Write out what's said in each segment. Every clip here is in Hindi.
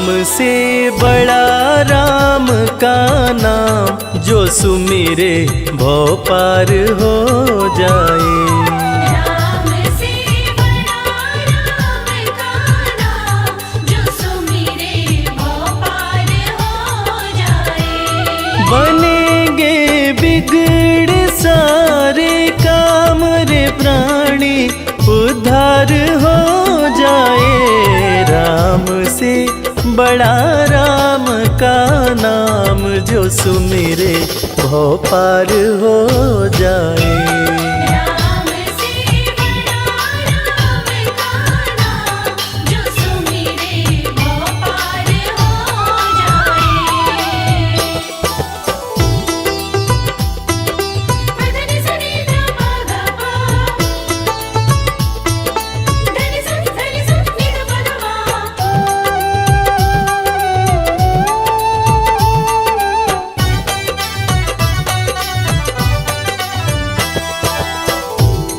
राम से बड़ा राम का नाम, जो सुमिरे भव पार हो जाए। राम से बड़ा राम का नाम, जो सुमिरे भव पार हो जाए। बनेंगे बिगड़े सारे काम रे प्राणी, उद्धार हो जाए। राम से बड़ा राम का नाम, जो सुमिरे भव पार हो जाए। राम से बड़ा राम का नाम, जो सुमिरे भव पार हो जाए। धनि सनि ध प ग प, धनि सनि नि ध प ध मा।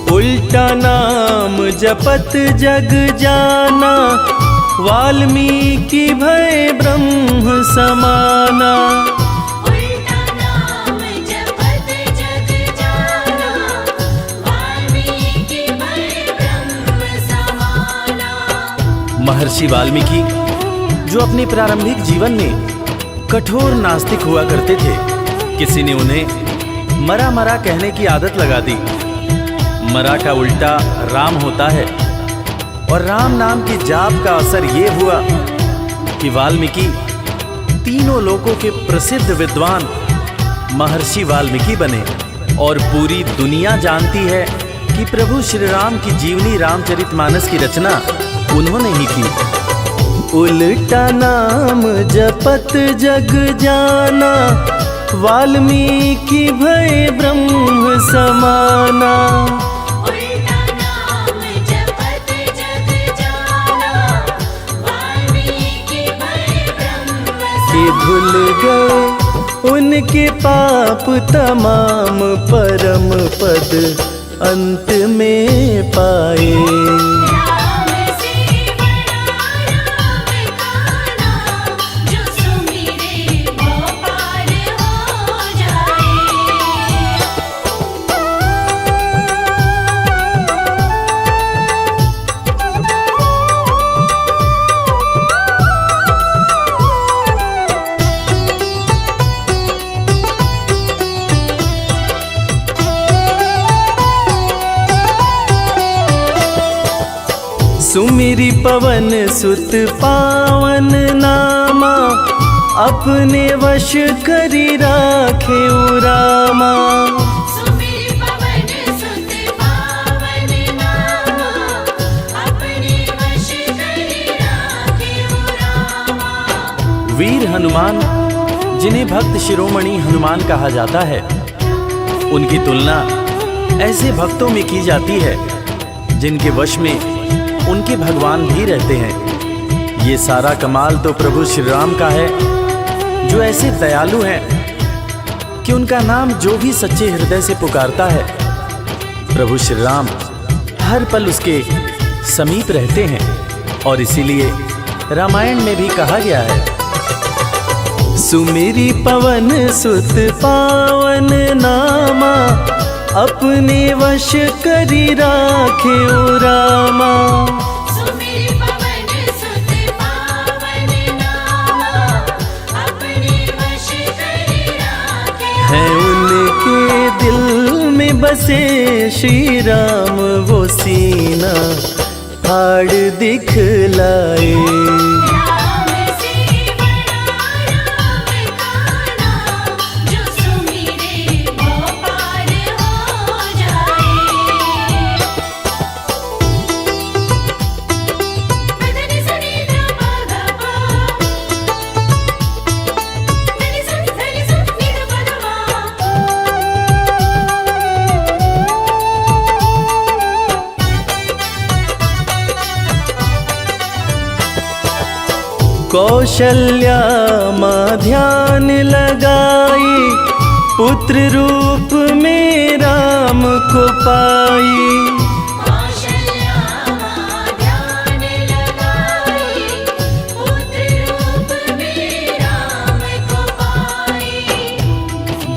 उल्टा नाम जपत जग जाना, वाल्मीकि भय ब्रह्म समाना। उल्टा नाम जपत जग जाना, वाल्मीकि भय ब्रह्म समाना। महर्षि वाल्मीकि जो अपने प्रारंभिक जीवन में कठोर नास्तिक हुआ करते थे, किसी ने उन्हें मरा मरा कहने की आदत लगा दी। मरा का उल्टा राम होता है, और राम नाम की जाप का असर ये हुआ कि वाल्मीकि तीनों लोकों के प्रसिद्ध विद्वान महर्षि वाल्मीकि बने। और पूरी दुनिया जानती है कि प्रभु श्री राम की जीवनी रामचरितमानस की रचना उन्होंने ही की। उल्टा नाम जपत जग जाना, वाल्मीकि भय ब्रह्म समाना। उल्टा नाम जपत जग जाना, वाल्मीकि भय ब्रह्म कि भूल गए उनके पाप तमाम, परम पद अंत में पाए। राम से बड़ा राम का नाम, जो सुमिरे भव पार हो जाए। सुमिरी पवन सुत पावन नामा, अपने वश करी राखे रामा। सुमिर पवन सुत पावन नामा, अपने वश करि राखे रामा। वीर हनुमान, जिन्हें भक्त शिरोमणि हनुमान कहा जाता है, उनकी तुलना ऐसे भक्तों में की जाती है जिनके वश में उनके भगवान भी रहते हैं। ये सारा कमाल तो प्रभु श्री राम का है, जो ऐसे दयालु हैं कि उनका नाम जो भी सच्चे हृदय से पुकारता है, प्रभु श्री राम हर पल उसके समीप रहते हैं। और इसीलिए रामायण में भी कहा गया है, सुमिरी पवन सुत पावन नामा, अपने वश करी राखे रामा। सुमिर पवन सुत पावन नामा, अपने वश करि राखे। हैं उनके दिल में बसे श्री राम, वो सीना फाड़ दिखलाए। राम से बड़ा राम का नाम, जो सुमिरे भव पार हो जाए। धनि सनि ध प ग प, धनि सनि नि ध प ध मा। कौशल्या माँ ध्यान लगाई, पुत्र रूप में राम को पाई। कौशल्या माँ ध्यान लगाई, पुत्र रूप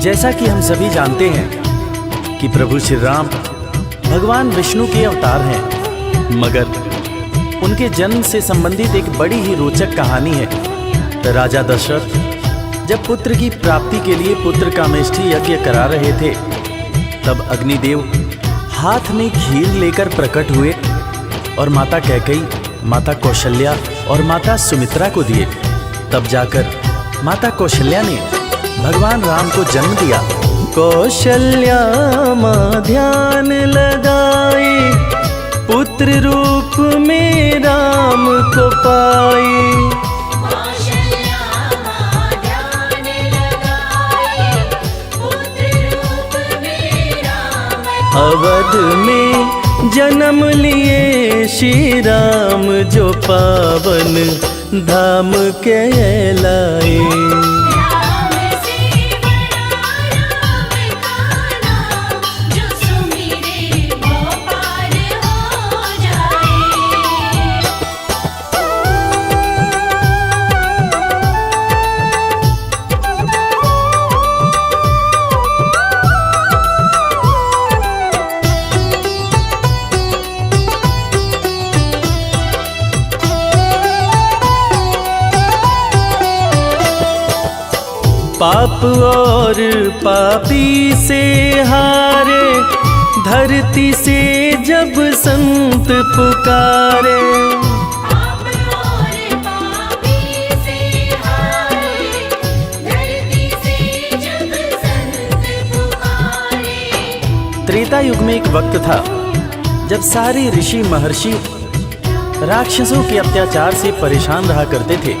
जैसा कि हम सभी जानते हैं कि प्रभु श्री राम भगवान विष्णु के अवतार हैं, मगर उनके जन्म से संबंधित एक बड़ी ही रोचक कहानी है। राजा दशरथ जब पुत्र की प्राप्ति के लिए पुत्र कामेष्ठी यज्ञ करा रहे थे, तब अग्निदेव हाथ में खीर लेकर प्रकट हुए और माता कैकेयी, माता कौशल्या और माता सुमित्रा को दिए। तब जाकर माता कौशल्या ने भगवान राम को जन्म दिया। कौशल्या माँ ध्यान लगाए, पुत्र रूप में राम को पाए। कौशल्या माँ ध्यान लगाए, पुत्र रूप में राम अवध में जन्म लिए श्री राम, जो पावन धाम कहलाए। राम से बड़ा राम का नाम, जो सुमिरे वो पार हो जाए। पाप और पापी से हारे, धरती से जब संत पुकारे। पाप और पापी से हारे, धरती से जब संत पुकारे। त्रेता युग में एक वक्त था जब सारे ऋषि महर्षि राक्षसों के अत्याचार से परेशान रहा करते थे।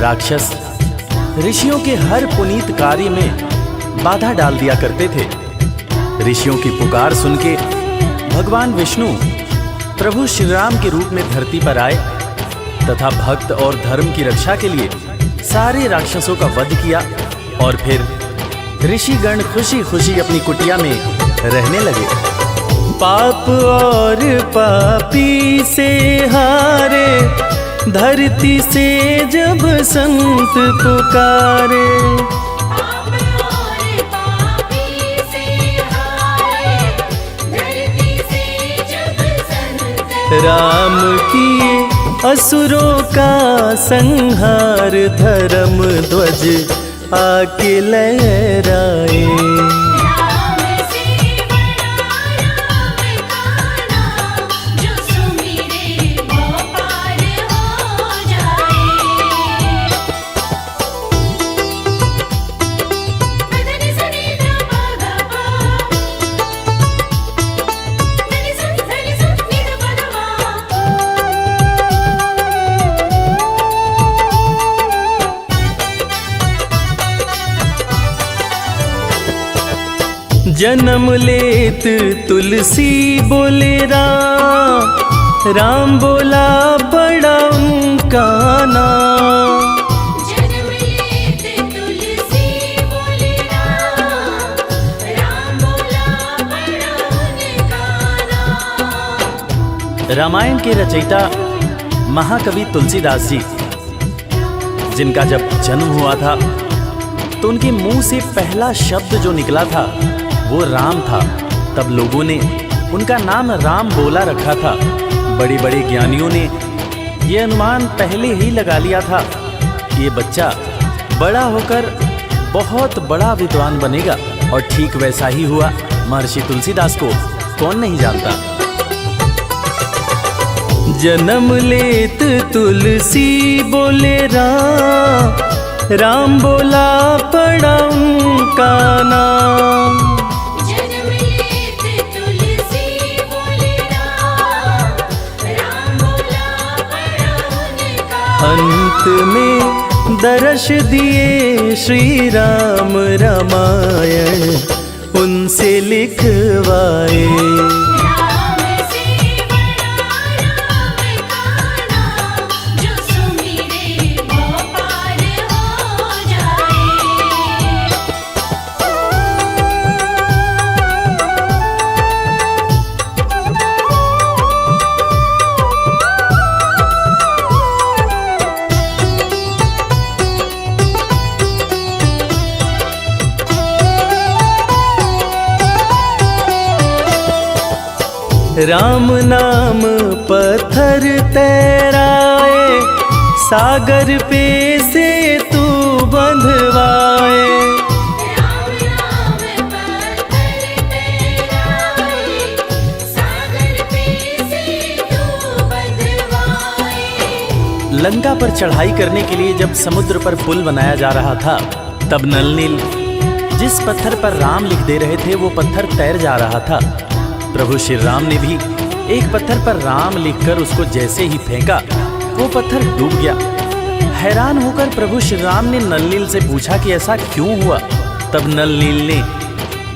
राक्षस ऋषियों के हर पुनीत कार्य में बाधा डाल दिया करते थे। ऋषियों की पुकार सुन के भगवान विष्णु प्रभु श्री राम के रूप में धरती पर आए तथा भक्त और धर्म की रक्षा के लिए सारे राक्षसों का वध किया और फिर ऋषिगण खुशी खुशी अपनी कुटिया में रहने लगे। पाप और पापी से हारे, धरती से जब संत पुकारे। पाप और पापी से हारे, धरती से जब संत राम किए असुरों का संहार, धर्म ध्वज आके लहराए। राम से बड़ा राम का नाम, जो सुमिरे वो पार हो जाए। धनि सनि ध प ध प, धनि स नि ध प ध जन्म लेत तुलसी बोले राम, राम बोला बड़ा उनका नाम। जन्म लेत तुलसी बोले राम, राम बोला बड़ा उनका नाम। रामायण के रचयिता महाकवि तुलसीदास जी, जिनका जब जन्म हुआ था तो उनके मुंह से पहला शब्द जो निकला था वो राम था। तब लोगों ने उनका नाम राम बोला रखा था। बड़े बड़े ज्ञानियों ने ये अनुमान पहले ही लगा लिया था कि ये बच्चा बड़ा होकर बहुत बड़ा विद्वान बनेगा, और ठीक वैसा ही हुआ। महर्षि तुलसीदास को कौन नहीं जानता। जन्म लेत तुलसी बोले राम, राम बोला पड़ा उनका नाम। जन्म लेत तुलसी बोले राम, राम बोला बड़ा उनका। अंत में दर्श दिए श्री राम, रामायण उनसे लिखवाए। राम से बड़ा राम का नाम, जो सुमिरे वो पार हो जाए। राम नाम पत्थर तैराए, सागर पे से तू बंधवाए। राम नाम पत्थर तैराए, सागर पे से तू बंधवाए। लंका पर चढ़ाई करने के लिए जब समुद्र पर पुल बनाया जा रहा था, तब नल नील जिस पत्थर पर राम लिख दे रहे थे वो पत्थर तैर जा रहा था। प्रभु श्री राम ने भी एक पत्थर पर राम लिखकर उसको जैसे ही फेंका, वो पत्थर डूब गया। हैरान होकर प्रभु श्री राम ने नल नील से पूछा कि ऐसा क्यों हुआ। तब नल नील ने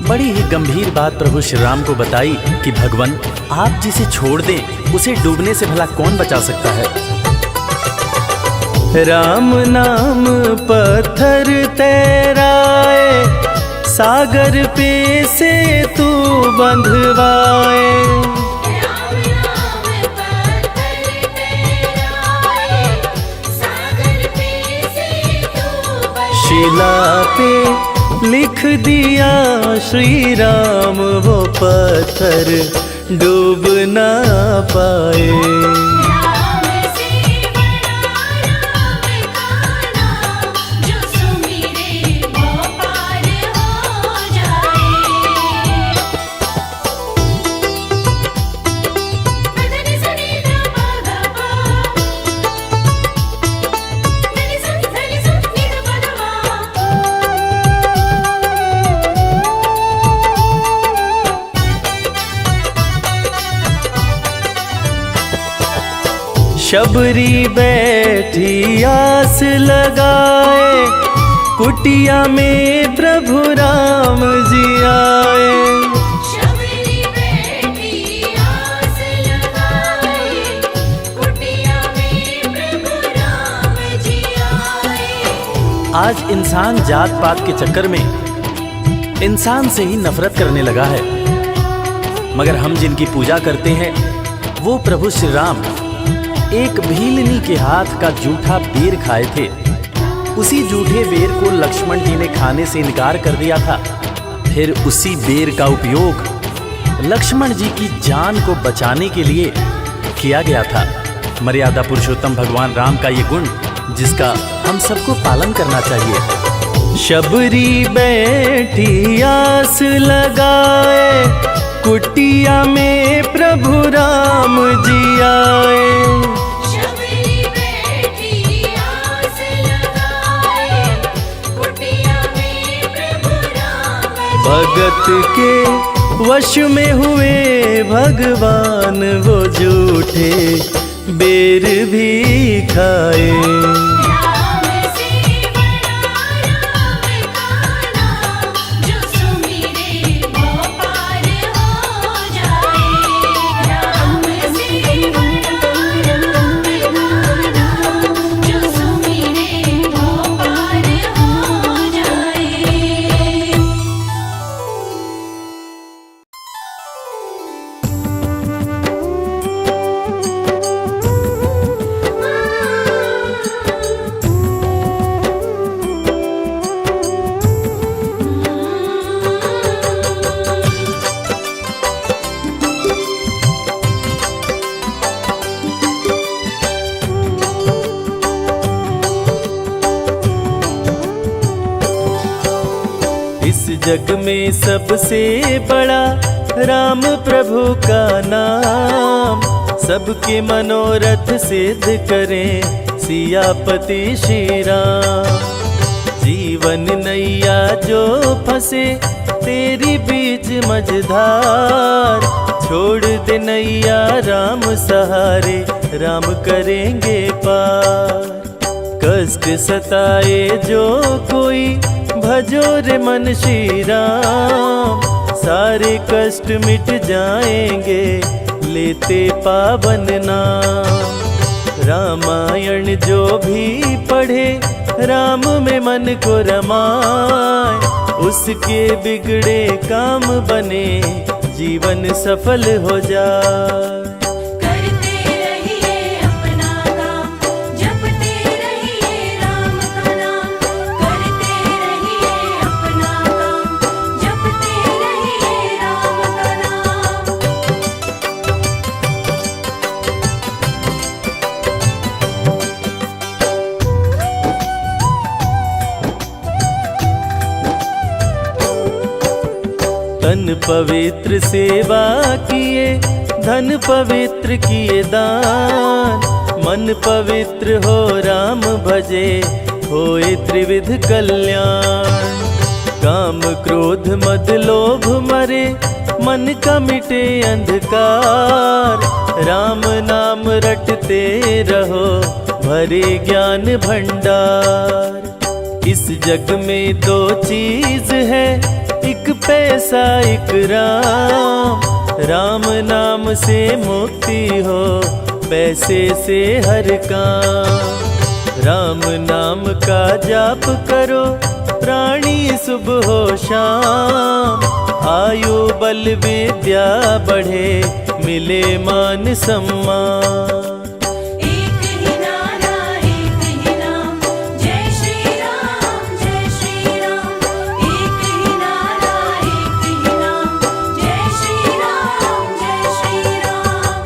बड़ी ही गंभीर बात प्रभु श्री राम को बताई कि भगवान, आप जिसे छोड़ दें उसे डूबने से भला कौन बचा सकता है। राम नाम पत्थर तैराए, सागर पे से तू बंधवाए। राम नाम पत्थर तैराए, सागर पे से तू बंधवाए। शिला पे लिख दिया श्री राम, वो पत्थर डूब ना पाए। राम से बड़ा राम का नाम, जो सुमिरे वो पार हो जाए। पदनि सनि ध प ध प, धनि स धनि स नि ध प ध मा। शबरी बैठी आस लगाए, कुटिया में प्रभु राम जी आए। शबरी बैठी आस लगाए, कुटिया में प्रभु राम जी आए। आज इंसान जात पात के चक्कर में इंसान से ही नफरत करने लगा है, मगर हम जिनकी पूजा करते हैं वो प्रभु श्री राम एक भीलनी के हाथ का जूठा बेर खाए थे। उसी जूठे बेर को लक्ष्मण जी ने खाने से इनकार कर दिया था। फिर उसी बेर का उपयोग लक्ष्मण जी की जान को बचाने के लिए किया गया था। मर्यादा पुरुषोत्तम भगवान राम का ये गुण जिसका हम सबको पालन करना चाहिए। शबरी बैठी आस लगाए, कुटिया में प्रभु राम जी आए। शबरी बैठी आस लगाए, कुटिया में प्रभु राम जी भगत के वश में हुए भगवान, वो जूठे बेर भी खाए। राम से बड़ा राम का नाम, जो सुमिरे वो पार हो जाए। राम से बड़ा राम का नाम, जो सुमिरे वो पार हो जाए। इस जग में सबसे बड़ा राम प्रभु का नाम, सबके मनोरथ सिद्ध करें सियापति श्री राम। जीवन नैया जो फंसे तेरी बीच मझधार, छोड़ दे नैया राम सहारे, राम करेंगे पार। कष्ट सताए जो कोई भजो रे मन श्री राम, सारे कष्ट मिट जाएंगे लेते पावन नाम। रामायण जो भी पढ़े राम में मन को रमाए, उसके बिगड़े काम बने जीवन सफल हो जाए। करते रहिए अपना काम, जपते रहिए राम का नाम। करते रहिए अपना काम, जपते रहिए राम का नाम। तन पवित्र सेवा किए, धन पवित्र किए दान। मन पवित्र हो राम भजे, होए त्रिविध कल्याण। काम क्रोध मद लोभ मरे, मन का मिटे अंधकार। राम नाम रटते रहो, भरे ज्ञान भंडार। इस जग में दो चीज है, एक पैसा एक राम। राम नाम से मुक्ति हो, पैसे से हर काम। राम नाम का जाप करो, प्राणी सुबह हो शाम। आयु बल विद्या बढ़े, मिले मान सम्मान। एक ही नारा एक ही नाम, जय श्री राम जय श्री राम। एक ही नारा एक ही नाम, जय श्री राम जय श्री राम।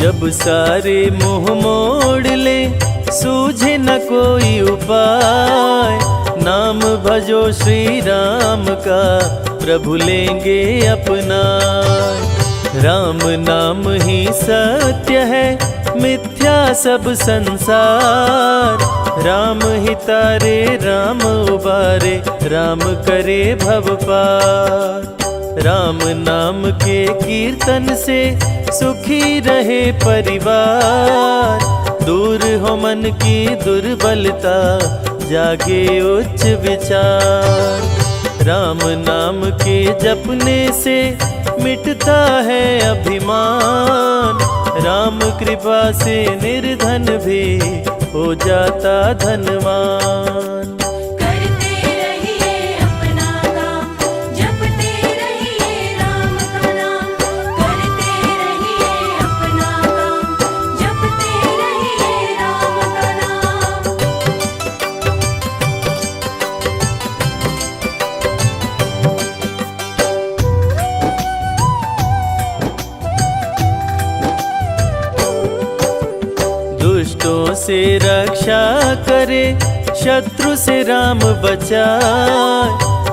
जब सारे मोह मोड़ ले, सूझे न कोई उपाय। नाम भजो श्री राम का, प्रभु लेंगे अपना। राम नाम ही सत्य है, मिथ्या सब संसार। राम ही तारे राम उबारे, राम करे भव पार। राम नाम के कीर्तन से सुखी रहे परिवार। दूर हो मन की दुर्बलता, जागे उच्च विचार। राम नाम के जपने से मिटता है अभिमान। राम कृपा से निर्धन भी हो जाता धनवान। करते रहिए अपना काम, जपते रहिए राम का नाम। करते रहिए अपना काम, जपते रहिए राम का नाम। दुष्टों से रक्षा करे, शत्रु से राम बचाए।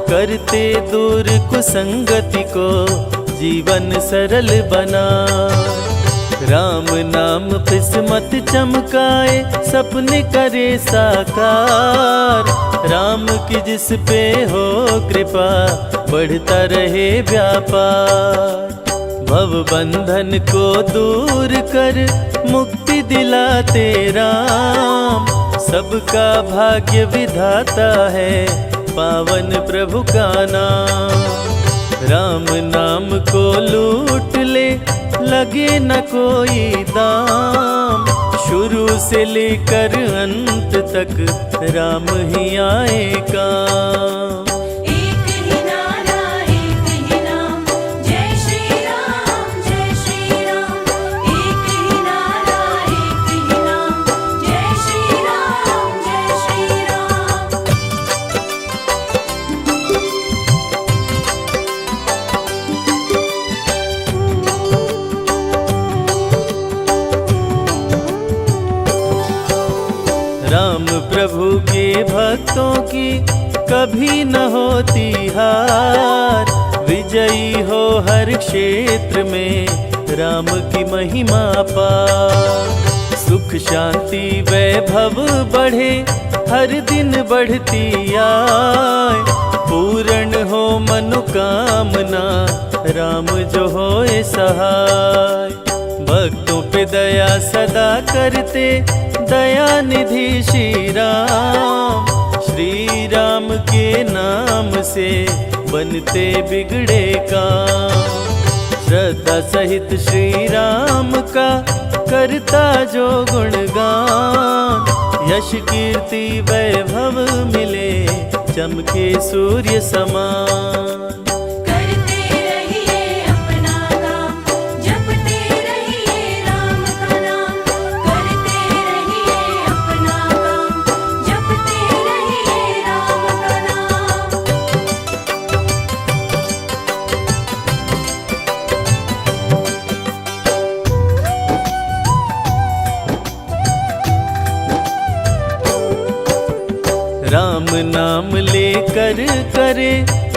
करते दूर कुसंगति को, जीवन सरल बनाए। राम नाम किस्मत चमकाए, सपने करे साकार। राम की जिस पे हो कृपा, बढ़ता रहे व्यापार। भव बंधन को दूर कर, मुक्ति दिलाते राम। सबका भाग्य विधाता है, पावन प्रभु का नाम। राम नाम को लूट ले, लगे न कोई दाम। शुरू से लेकर अंत तक, राम ही आए काम। एक ही नारा एक ही नाम, जय श्री राम जय श्री राम। एक ही नारा एक ही नाम, जय श्री राम जय श्री राम। राम प्रभु के भक्तों की कभी न होती हार। विजयी हो हर क्षेत्र में, राम की महिमा पार। सुख शांति वैभव बढ़े, हर दिन बढ़ती आए। पूर्ण हो मनोकामना, राम जो होए सहाय। भक्तों पे दया सदा करते, दया निधि श्री राम। श्री राम के नाम से बनते बिगड़े काम। श्रद्धा सहित श्री राम का करता जो गुणगान। यश कीर्ति वैभव मिले, चमके सूर्य समान। करते रहिए अपना काम, जपते रहिए राम का नाम। करते रहिए अपना काम, जपते रहिए राम का नाम। नाम लेकर करे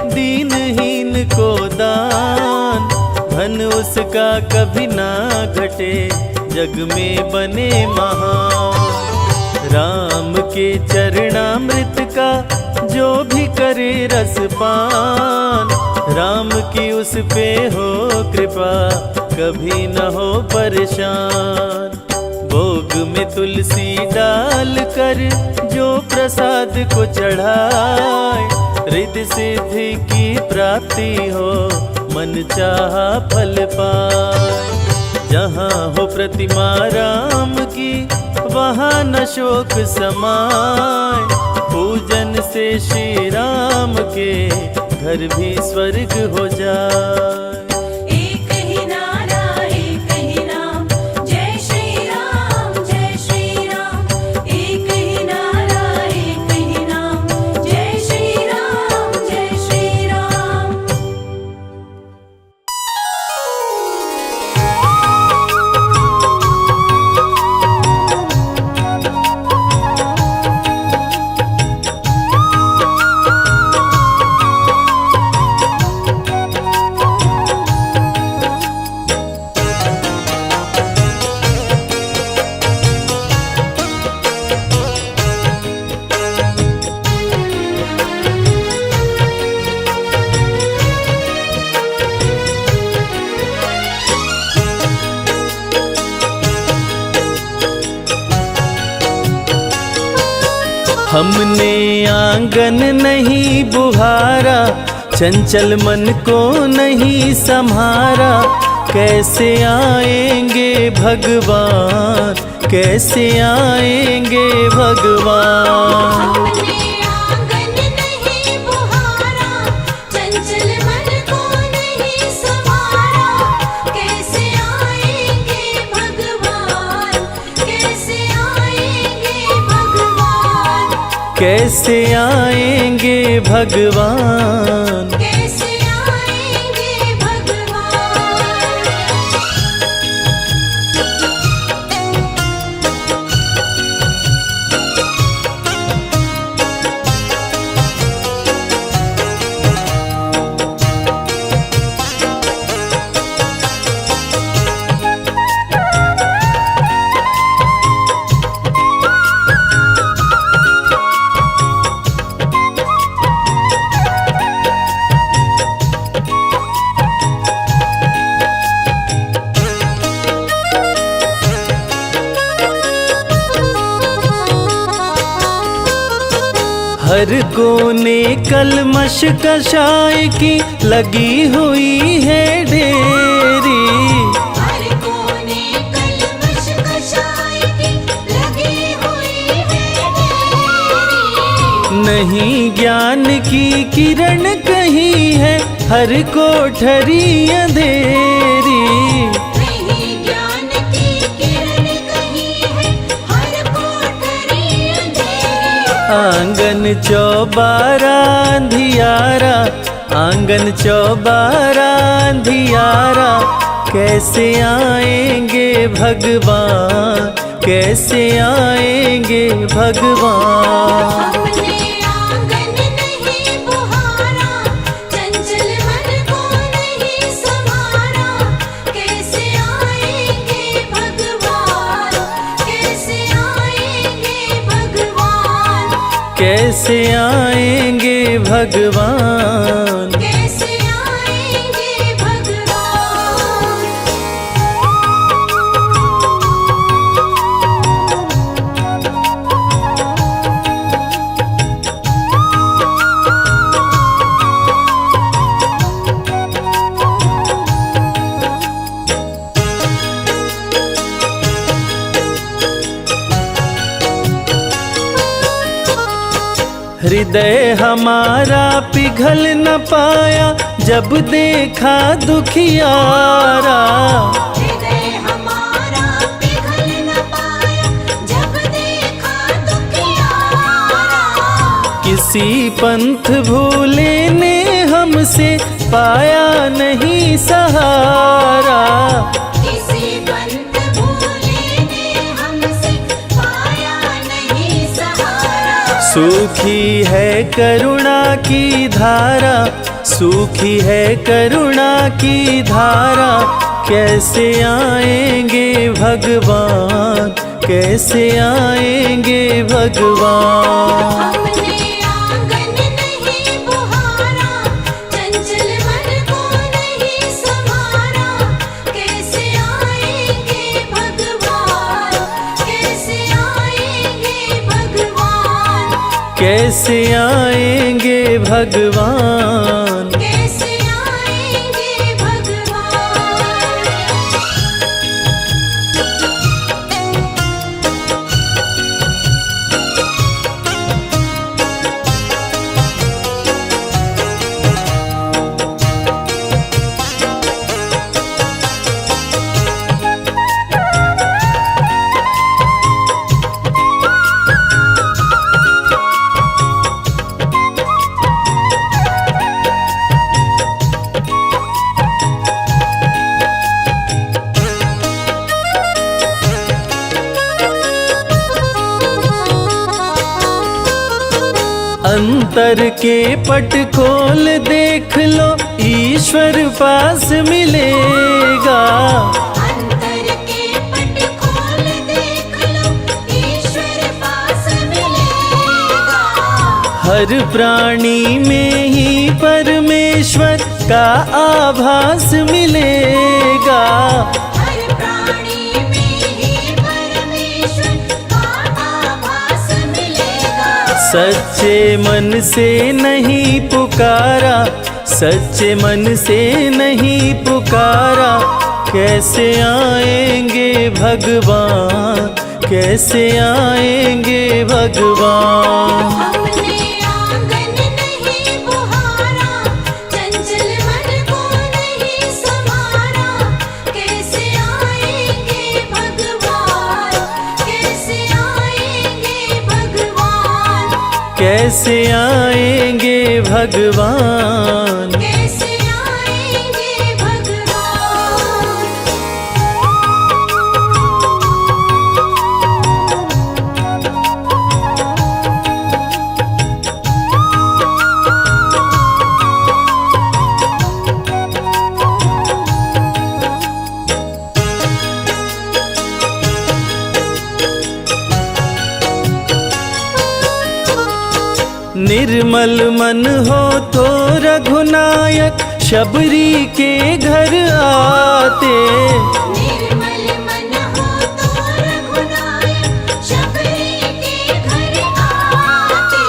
दीनहीन को दान, धन उसका कभी ना घटे जग में बने महान। राम के चरणामृत का जो भी करे रसपान, राम की उस पे हो कृपा कभी न हो परेशान। भोग में तुलसी डाल कर जो प्रसाद को चढ़ाए, रिद्धि सिद्धि की प्राप्ति हो मन चाहा फल पाए। जहाँ हो प्रतिमा राम की वहाँ न शोक समाए, पूजन से श्री राम के घर भी स्वर्ग हो जाए। एक ही नारा एक ही नाम, जय श्री राम जय श्री राम। एक ही नारा एक ही नाम, जय श्री राम जय श्री राम। हमने आंगन नहीं बुहारा, चंचल मन को नहीं संहारा, कैसे आएंगे भगवान, कैसे आएंगे भगवान। हमने आंगन नहीं बुहारा, चंचल मन को नहीं संभारा, कैसे आएंगे भगवान, कैसे आएंगे भगवान। कैसे आएंगे भगवान। कैसे आएंगे भगवान। हर कोने कलमश कषाय की लगी हुई है ढेरी, हर कोने कलमश कषाय की लगी हुई है ढेरी। नहीं ज्ञान की किरण कहीं है हर कोठरी अंधेरी। नहीं ज्ञान की किरण कहीं है हर कोठरी अंधेरी। आंगन चौबारा अंधियारा, आंगन चौबारा अंधियारा, कैसे आएंगे भगवान, कैसे आएंगे भगवान। हमने आंगन नहीं बुहारा, चंचल मन को नहीं संभारा, कैसे आएंगे भगवान, कैसे आएंगे भगवान। कैसे आएंगे भगवान। कैसे आएंगे भगवान। हृदय हमारा पिघल न पाया जब देखा दुखियारा, हृदय हमारा पिघल न पाया जब देखा दुखियारा। किसी पंथ भूले ने हमसे पाया नहीं सहारा। किसी पंथ भूले ने हमसे पाया नहीं सहारा। सूखी है करुणा की धारा, सूखी है करुणा की धारा, कैसे आएंगे भगवान, कैसे आएंगे भगवान। हमने आंगन नहीं बुहारा, चंचल मन को नहीं संवारा, कैसे आएंगे भगवान, कैसे आएंगे भगवान, कैसे आएंगे भगवान। कैसे आएंगे भगवान। अंतर के पट खोल देख लो, ईश्वर पास मिलेगा। अंतर के पट खोल देख लो, ईश्वर पास मिलेगा। हर प्राणी में ही परमेश्वर का आभास मिलेगा। हर प्राणी में ही परमेश्वर का आभास मिलेगा। सच्चे मन से नहीं पुकारा, सच्चे मन से नहीं पुकारा, कैसे आएंगे भगवान, कैसे आएंगे भगवान। हमने आंगन नहीं बुहारा, चंचल मन को नहीं संवारा, कैसे आएंगे भगवान, कैसे आएंगे भगवान, कैसे आएंगे भगवान। कैसे आएंगे भगवान। निर्मल मन हो तो रघुनायक शबरी के घर आते। निर्मल मन हो तो रघुनायक शबरी के घर आते।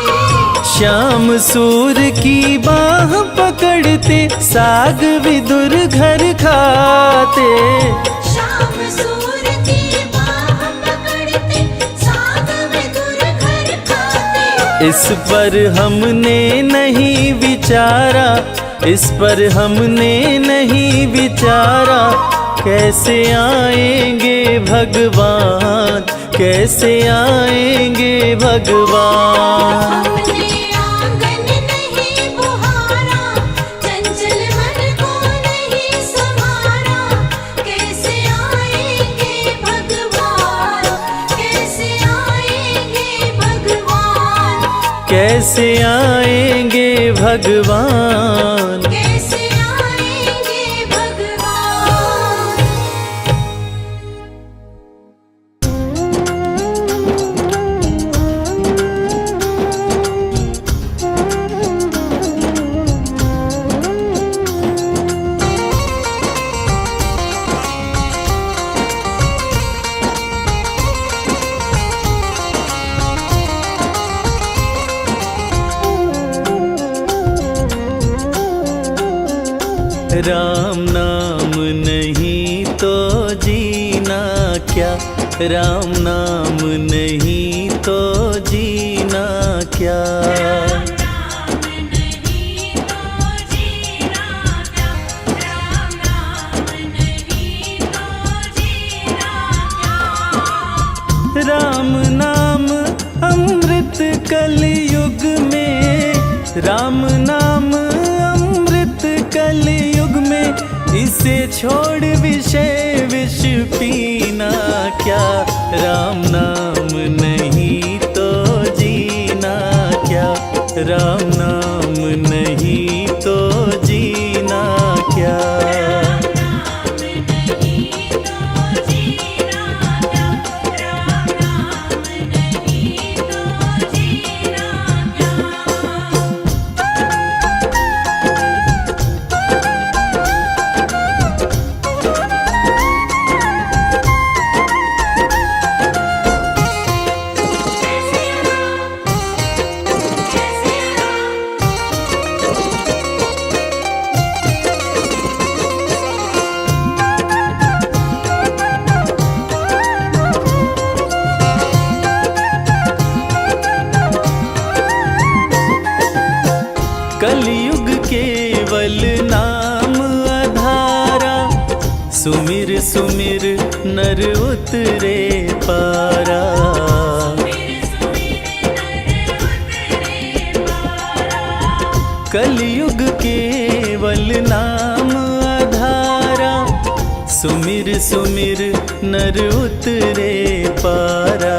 श्याम सूर की बाह पकड़ते, साग विदुर घर खाते। श्याम सूर की बाह पकड़ते, साग विदुर घर खाते। इस पर हमने नहीं विचारा, इस पर हमने नहीं विचारा, कैसे आएंगे भगवान, कैसे आएंगे भगवान। हमने आंगन नहीं बुहारा, चंचल मन को नहीं संवारा, कैसे आएंगे भगवान, कैसे आएंगे भगवान, कैसे आएंगे भगवान। कैसे आएंगे भगवान। राम नाम नहीं तो जीना क्या, राम नाम नहीं तो जीना क्या। राम नहीं तो जीना क्या, राम नाम नहीं तो जीना क्या। राम नाम अमृत कलयुग में, राम नाम अमृत कलयुग में, इसे छोड़ विषय विष पीना क्या। राम नाम नहीं तो जीना उतरे पारा। कलयुग केवल नाम आधारा, सुमिर सुमिर नर उतरे पारा।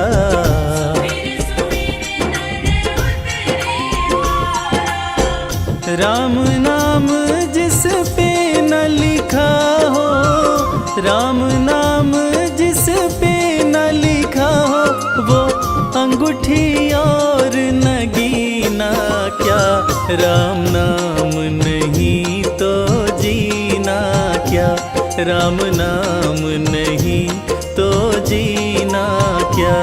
राम नाम जिस पे न लिखा हो, राम नाम जिस पे न लिखा हो, वो अंगूठी और नगीना क्या। राम नाम नहीं तो जीना क्या, राम नाम नहीं तो जीना क्या।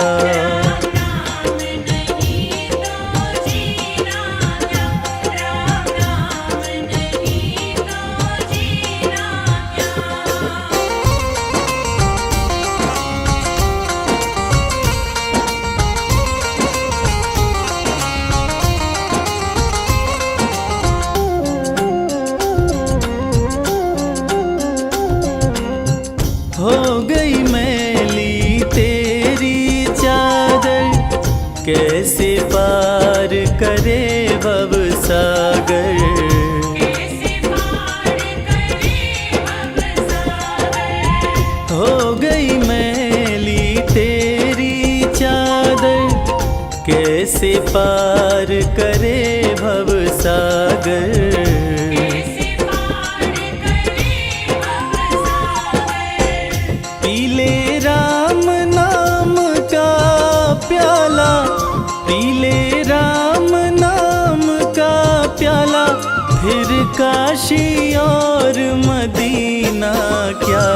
हो गई मैली तेरी चादर, कैसे पार करे भव सागर। हो गई मैली तेरी चादर, कैसे पार करे भव सागर। पीले राम नाम का प्याला, पीले राम नाम का प्याला, फिर काशी और मदीना क्या।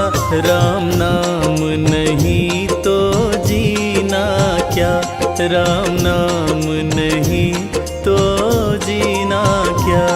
राम नाम नहीं तो जीना क्या, राम नाम नहीं तो जीना क्या।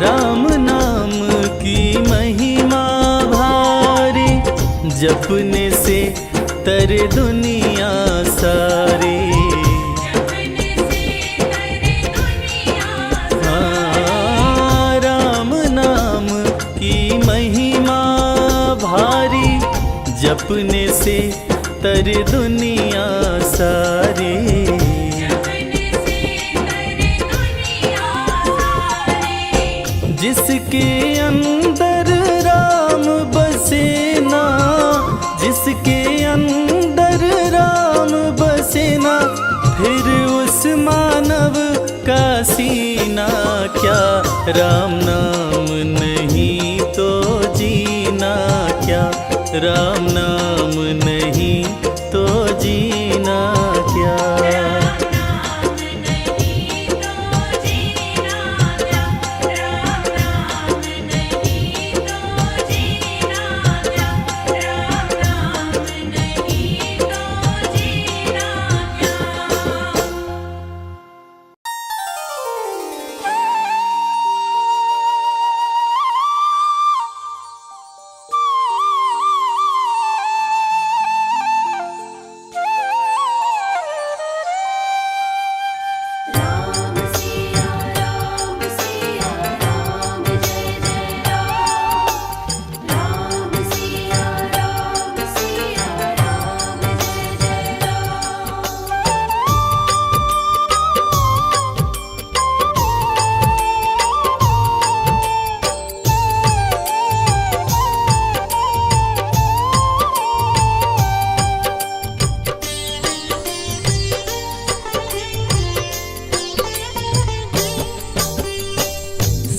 राम नाम की महिमा भारी, जपने से तर दुनिया सारी। हाँ, राम नाम की महिमा भारी, जपने से तर दुनिया सारी। जिसके अंदर राम बसे ना, जिसके अंदर राम बसे ना, फिर उस मानव का सीना क्या। राम नाम नहीं तो जीना क्या, राम नाम नहीं तो जीना क्या।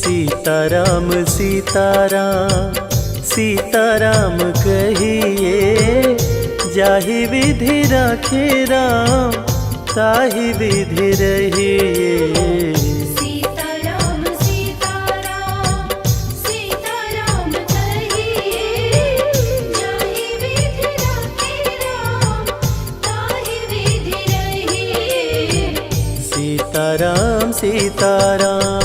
सीताराम सीताराम सीताराम कहिए, जाहि विधि राखे राम ताहि विधि रहिए। सीताराम सीताराम सीताराम कहिए, जाहि विधि राखे राम ताहि विधि रहिए। सीताराम सीताराम।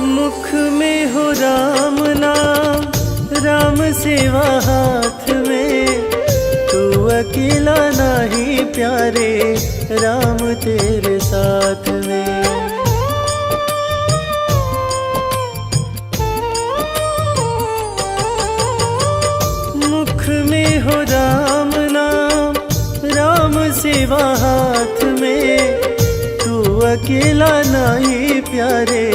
मुख में हो राम नाम, राम सेवा हाथ में, तू अकेला नहीं प्यारे, राम तेरे साथ में। मुख में हो राम नाम, राम सेवा हाथ में, तू अकेला नहीं प्यारे,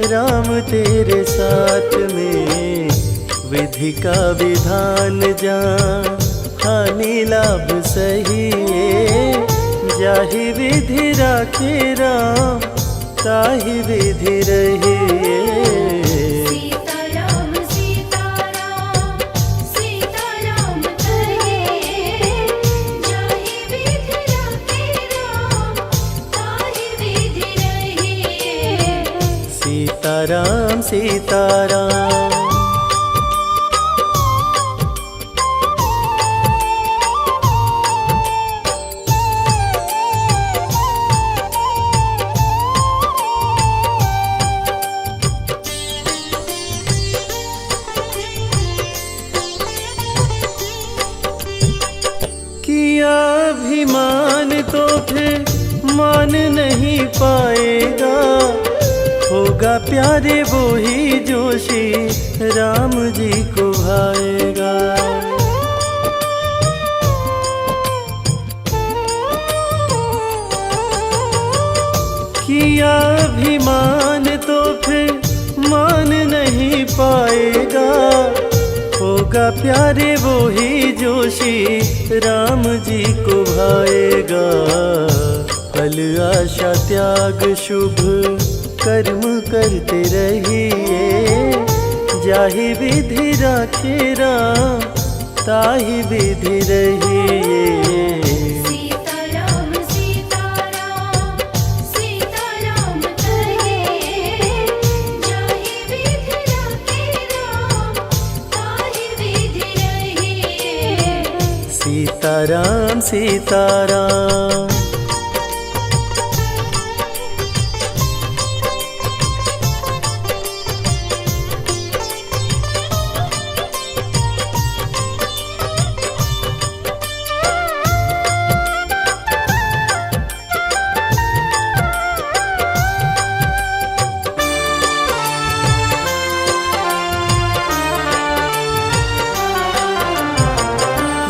राम तेरे साथ में। विधि का विधान जान, हानि लाभ सही है, जाहि विधि राखे राम ताहि विधि रहिए। सीताराम सीताराम सीताराम कहिए, जाहि विधि राखे राम ताहि विधि रहिए। सीताराम सीताराम। किया अभिमान तो फिर मान नहीं पाएगा, होगा प्यारे वो ही जो श्री राम जी को भाएगा। किया अभिमान तो फिर मान नहीं पाएगा, होगा प्यारे वो ही जो श्री राम जी को भाएगा। फल आशा त्याग शुभ कर्म करते रहिए, जाहि विधि राखे राम ताहि विधि रहिए। सीताराम सीताराम सीताराम कहिए, जाहि विधि राखे राम ताहि विधि रहिए। सीताराम सीताराम।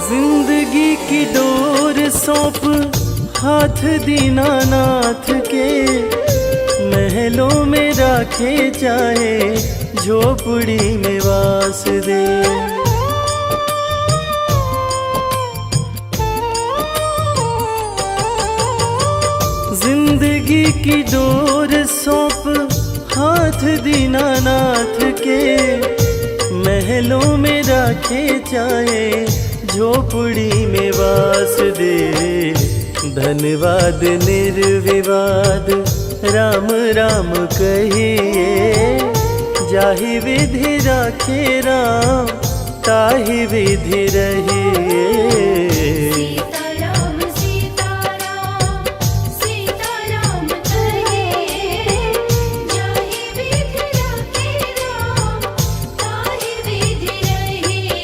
जिंदगी की डोर सौंप हाथ दीनानाथ के, महलों में राखे चाहे झोपड़ी में वास दे। जिंदगी की डोर सौंप हाथ दीनानाथ के, महलों में राखे चाहे झोपड़ी में वास दे। धन्यवाद निर्विवाद राम राम कहिए, जाहि विधि राखे राम ताहि विधि रहिए। सीताराम सीताराम सीताराम कहिए, जाहि विधि राखे राम ताहि विधि रहिए।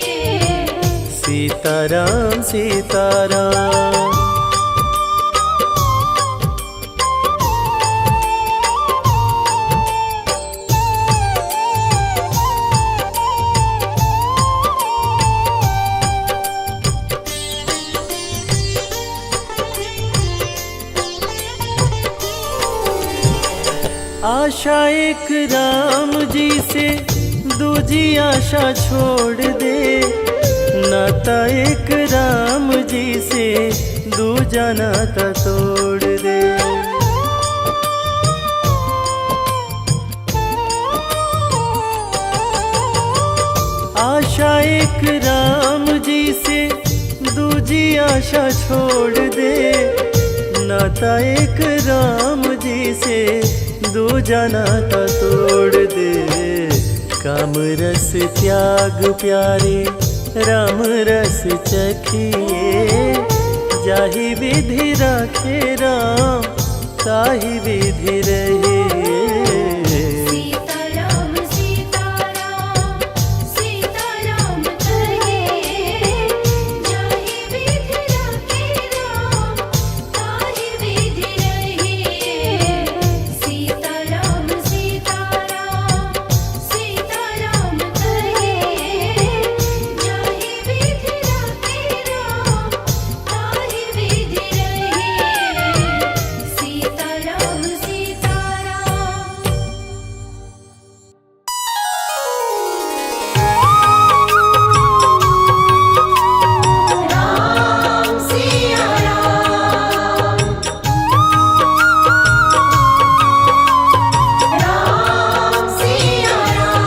सीताराम सीताराम। आशा एक राम जी से दूजी आशा छोड़ दे, नाता एक राम जी से दूजा नाता तोड़ दे। आशा एक राम जी से दूजी आशा छोड़ दे, नाता एक राम जी से दूजा नाता तोड़ दे। काम रस त्याग प्यारे राम रस चखिए, जाहि विधि राखे राम ताहि विधि रहे। सीताराम सीताराम सीताराम कहे, जाहि विधि राखे राम ताहि विधि रहे। सीताराम सीताराम सीताराम कहे, जाहि विधि राखे राम ताहि विधि रहे। सीताराम सीताराम। राम सिया राम, राम सिया राम।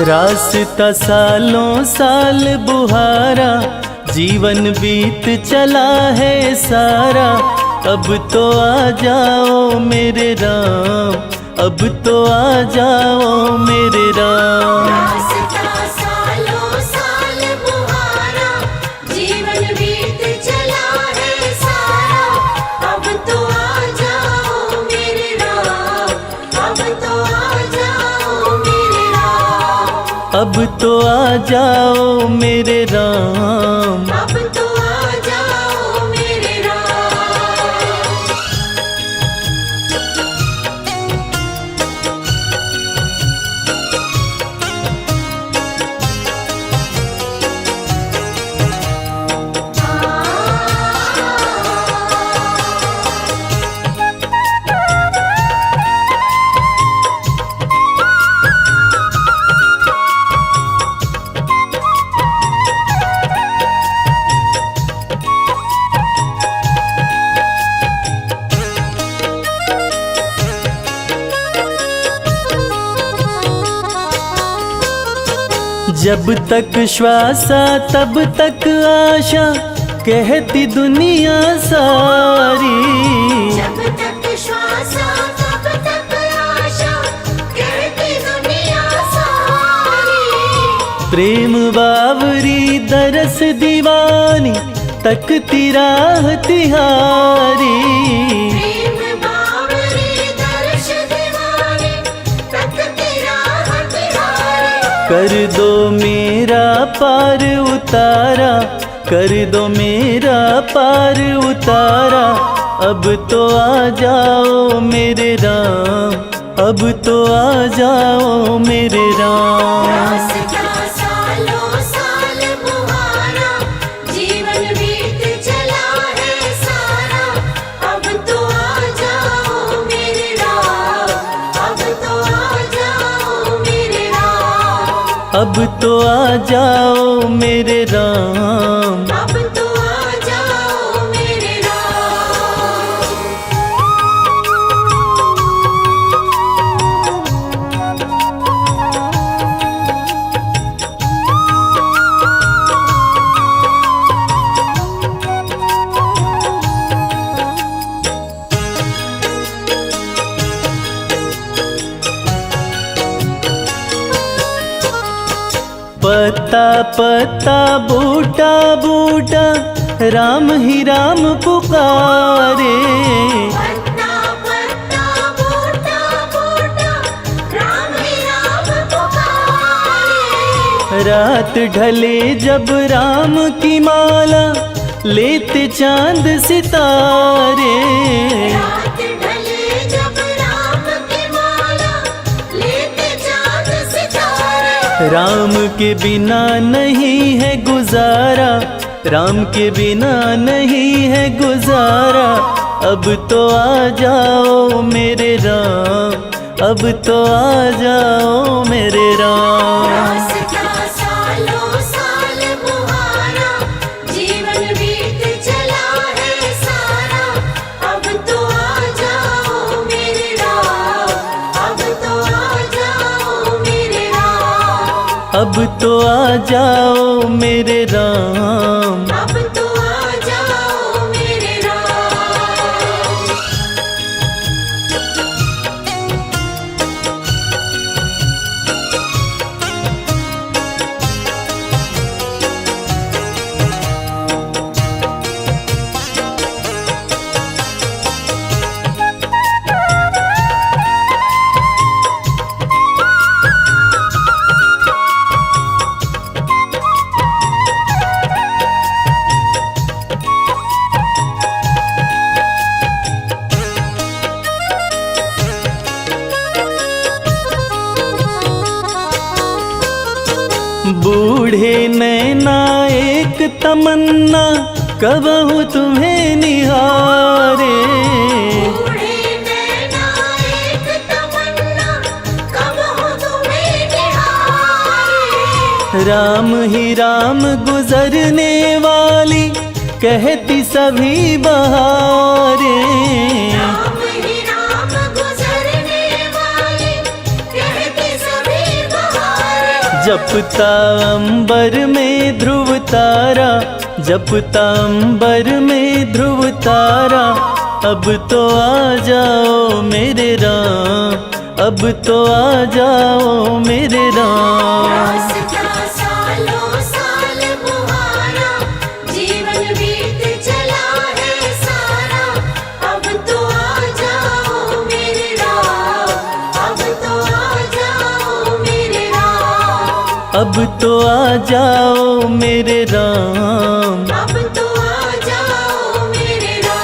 रास्ता सालों साल बुहारा, जीवन बीत चला है सारा। अब तो आ जाओ मेरे राम, अब तो आ जाओ मेरे राम। रास्ता सालों साल बुहारा, जीवन बीत चला है सारा। अब तो आ जाओ मेरे राम, अब तो आ जाओ मेरे राम। अब तो आ जाओ मेरे राम। अब तो आ जाओ मेरे राम। जब तक श्वासा तब तक आशा, कहती दुनिया सारी। जब तक श्वासा तब तक आशा, कहती दुनिया सारी। प्रेम बावरी दरस दीवानी, तकती राह तिहारी। प्रेम बावरी दर्श दीवानी, तकती राह तिहारी। कर दो मेरा पार उतारा, कर दो मेरा पार उतारा। अब तो आ जाओ मेरे राम, अब तो आ जाओ मेरे राम। रास्ता सालों साल बुहारा, जीवन बीत चला है सारा। अब तो आ जाओ मेरे राम, अब तो आ जाओ मेरे राम। अब तो आ जाओ मेरे राम। अब तो आ जाओ मेरे राम। पत्ता पत्ता बूटा बूटा, राम ही राम पुकारे। पत्ता पत्ता बूटा बूटा, राम ही राम पुकारे। रात ढले जब राम की माला लेते चांद सितारे। रात ढले जब राम की माला लेते चाँद सितारे। राम के बिना नहीं है गुजारा, राम के बिना नहीं है गुजारा। अब तो आ जाओ मेरे राम, अब तो आ जाओ मेरे राम। रास्ता सालों साल मुहारा, जीवन बीत चला है सारा। अब तो आ जाओ मेरे राम, अब तो आ जाओ मेरे राम। अब तो आ जाओ मेरे राम। अब तो आ जाओ मेरे राम। बूढ़े नैना एक तमन्ना, कबहू तुम्हें निहारे। बूढ़े नैना एक तमन्ना, कब हो तुम्हें निहारे। राम ही राम गुजरने वाली कहती सभी बहारे। राम ही राम गुजरने वाली कहती सभी बहारें। जपता अंबर में ध्रुव तारा, जपता अंबर में ध्रुव तारा। अब तो आ जाओ मेरे राम, अब तो आ जाओ मेरे राम। रास्ता सालों साल मुहारा, जीवन बीत चला है सारा। अब तो आ जाओ मेरे राम, अब तो आ जाओ मेरे राम। अब तो आ जाओ मेरे राम। अब तो आ जाओ मेरे राम।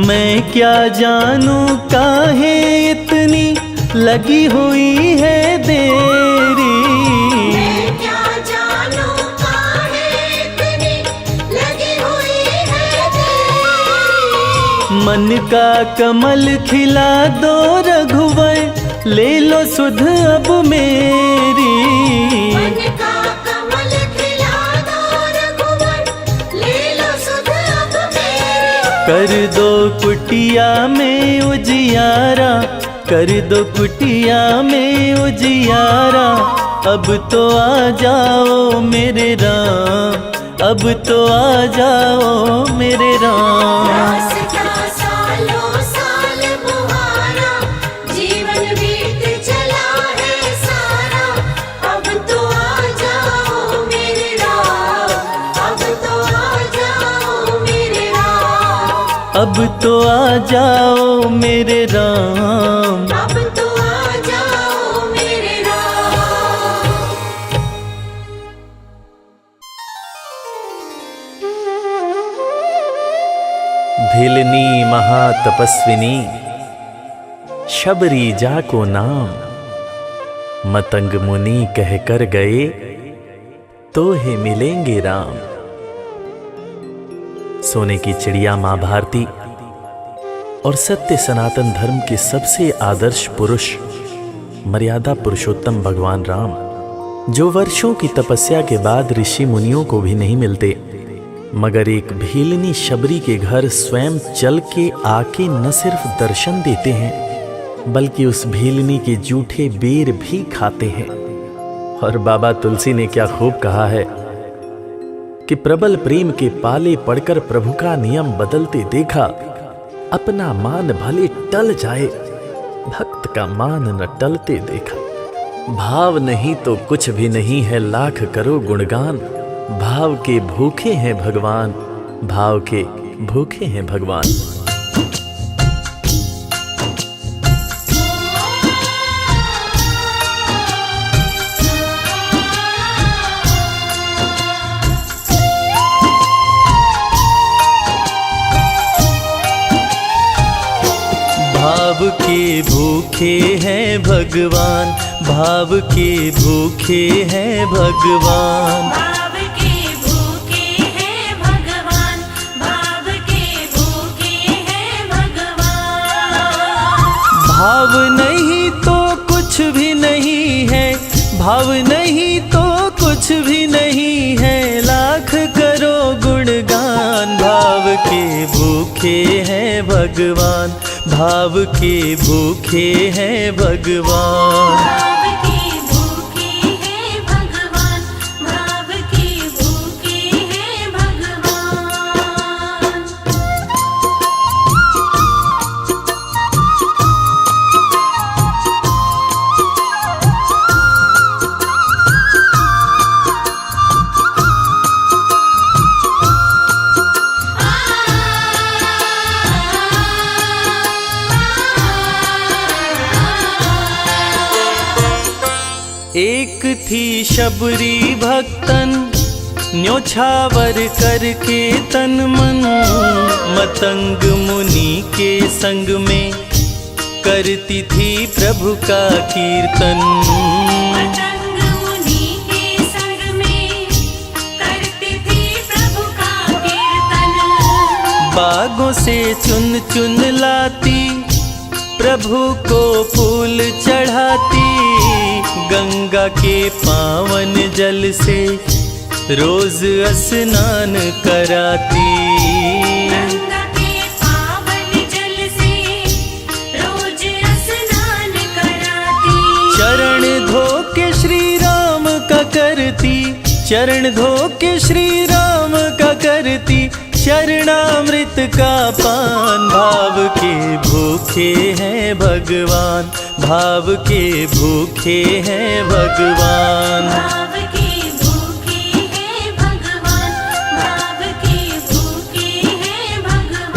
मैं क्या जानूं काहे इतनी लगी हुई है देरी। मैं क्या जानूं काहे इतनी लगी हुई है तेरी। मन का कमल खिला दो रघुवर, ले लो सुध अब मेरी। मन का कमल खिला दो रघुवर, ले लो सुध अब मेरी। कर दो कुटिया में उजियारा, कर दो कुटिया में उजियारा। अब तो आ जाओ मेरे राम, अब तो आ जाओ मेरे राम। रास्ता सालों साल मुहारा, जीवन बीत चला है सारा। अब तो आ जाओ मेरे राम, अब तो आ जाओ मेरे राम। अब तो आ जाओ मेरे राम। अब तो आ जाओ मेरे राम। भिलनी महातपस्विनी, शबरी जा को नाम। मतंग मुनि कह कर गए, तो हे मिलेंगे राम। सोने की चिड़िया मां भारती और सत्य सनातन धर्म के सबसे आदर्श पुरुष मर्यादा पुरुषोत्तम भगवान राम, जो वर्षों की तपस्या के बाद ऋषि मुनियों को भी नहीं मिलते, मगर एक भीलनी शबरी के घर स्वयं चल के आके न सिर्फ दर्शन देते हैं, बल्कि उस भीलनी के जूठे बेर भी खाते हैं। और बाबा तुलसी ने क्या खूब कहा है कि प्रबल प्रेम के पाले पड़कर प्रभु का नियम बदलते देखा, अपना मान भले टल जाए, भक्त का मान न टलते देखा। भाव नहीं तो कुछ भी नहीं है, लाख करो गुणगान। भाव के भूखे हैं भगवान, भाव के भूखे हैं भगवान। भाव के भूखे हैं भगवान, भाव के भूखे हैं भगवान। भाव के भूखे हैं भगवान, भाव के भूखे हैं भगवान। भाव नहीं तो कुछ भी नहीं है, भाव नहीं तो कुछ भी नहीं है, लाख करो गुणगान। भाव के भूखे हैं भगवान, भाव के भूखे हैं भगवान। भाव के भूखे हैं भगवान, भाव के भूखे हैं भगवान। एक थी शबरी भक्तन, न्योछावर करके तन मन, मतंग मुनि के संग में करती थी प्रभु का कीर्तन। मतंग मुनि के संग में करती थी प्रभु का कीर्तन। बागों से चुन चुन लाती, प्रभु को फूल चढ़ाती, गंगा के पावन जल से रोज स्नान कराती। गंगा के पावन जल से रोज स्नान कराती। चरण धो के श्री राम का करती, चरण धो के श्री राम का करती, चरणामृत का पान। भाव के भूखे हैं भगवान, भाव के भूखे हैं भगवान। भाव के भूखे हैं भगवान, भाव के भूखे हैं भगवान।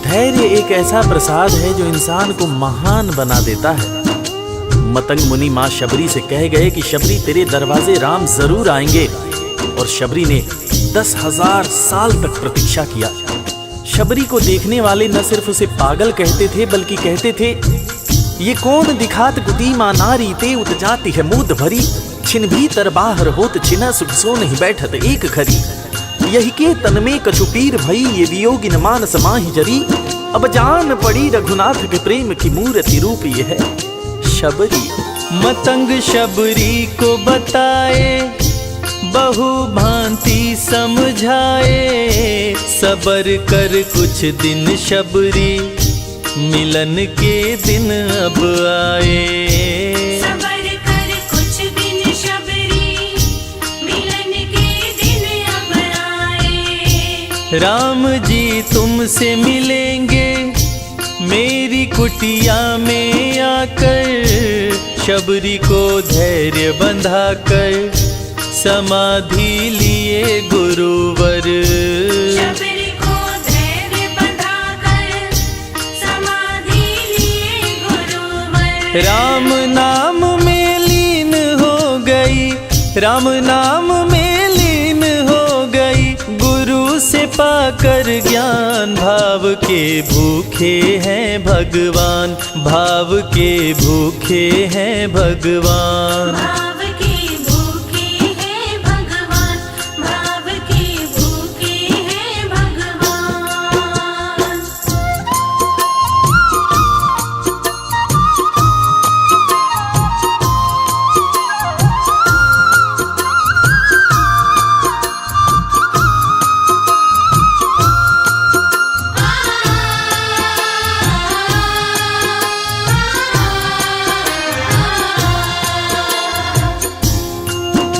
धैर्य एक ऐसा प्रसाद है जो इंसान को महान बना देता है। मतंग मुनि माँ शबरी से कह गए कि शबरी तेरे दरवाजे राम जरूर आएंगे, और शबरी ने 10,000 साल तक प्रतीक्षा किया। शबरी को देखने वाले न सिर्फ उसे पागल कहते थे, बल्कि कहते थे ये कौन दिखात कुटी माँ नारी ते उतजाती है मूद भरी, छिन भीतर बाहर होत छिना सुख सो नहीं बैठत एक घरी। यही के तन में कछुपीर भई ये वियोगिन मानस माहि जरी, अब जान पड़ी रघुनाथ के प्रेम की मूर्ति रूप ये है शबरी। मतंग शबरी को बताए, बहु भांति समझाए, सबर कर कुछ दिन शबरी, मिलन के दिन अब आए। सबर कर कुछ दिन शबरी, मिलन के दिन अब आए। राम जी तुमसे मिलेंगे मेरी कुटिया में आकर, शबरी को धैर्य बंधाकर समाधि लिए गुरुवर। शबरी को धैर्य बंधाकर समाधि लिए गुरुवर। राम नाम में लीन हो गई, राम नाम में लीन हो गई, गुरु से पाकर ज्ञान। भाव के भूखे हैं भगवान, भाव के भूखे हैं भगवान। भाव के भूखे हैं भगवान, भाव के भूखे हैं भगवान।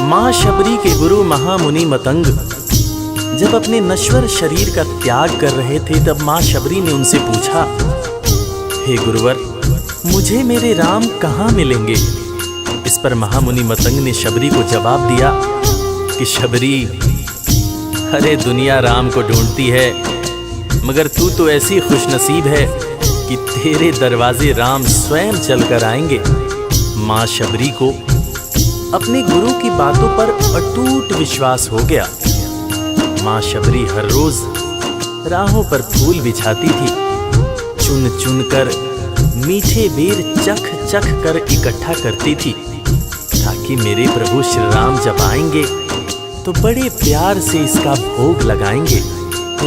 माँ शबरी के गुरु महामुनि मतंग जब अपने नश्वर शरीर का त्याग कर रहे थे, तब माँ शबरी ने उनसे पूछा, हे गुरुवर, मुझे मेरे राम कहाँ मिलेंगे? इस पर महामुनि मतंग ने शबरी को जवाब दिया कि शबरी, अरे दुनिया राम को ढूंढती है, मगर तू तो ऐसी खुशनसीब है कि तेरे दरवाजे राम स्वयं चलकर आएंगे। माँ शबरी को अपने गुरु की बातों पर अटूट विश्वास हो गया। माँ शबरी हर रोज राहों पर फूल बिछाती थी, चुन चुन कर मीठे बेर चख चख कर इकट्ठा करती थी, ताकि मेरे प्रभु श्री राम जब आएंगे तो बड़े प्यार से इसका भोग लगाएंगे।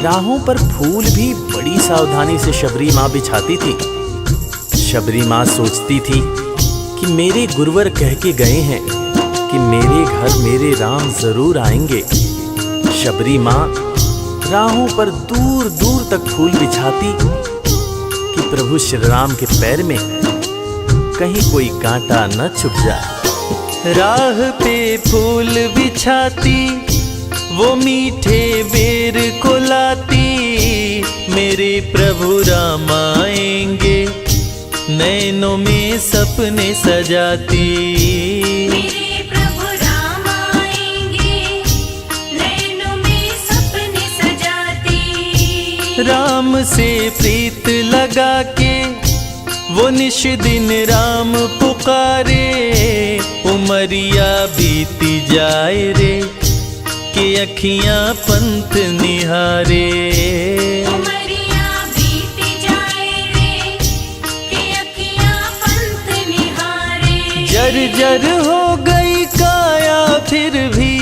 राहों पर फूल भी बड़ी सावधानी से शबरी माँ बिछाती थी। शबरी माँ सोचती थी कि मेरे गुरुवर कह के गए हैं कि मेरे घर मेरे राम जरूर आएंगे। शबरी माँ राहों पर दूर दूर तक फूल बिछाती कि प्रभु श्री राम के पैर में कहीं कोई कांटा न चुभ जाए। राह पे फूल बिछाती, वो मीठे बेर को लाती, मेरे प्रभु राम आएंगे, नैनों में सपने सजाती। मेरे प्रभु राम आएंगे, नैनों में सपने सजाती। राम से प्रीत लगा के वो निश दिन राम पुकारे, उमरिया बीती जाए रे कि अखियां पंथ निहारे। उमरिया बीती जाए रे कि अखियां पंथ निहारे। जर्जर हो गई काया फिर भी,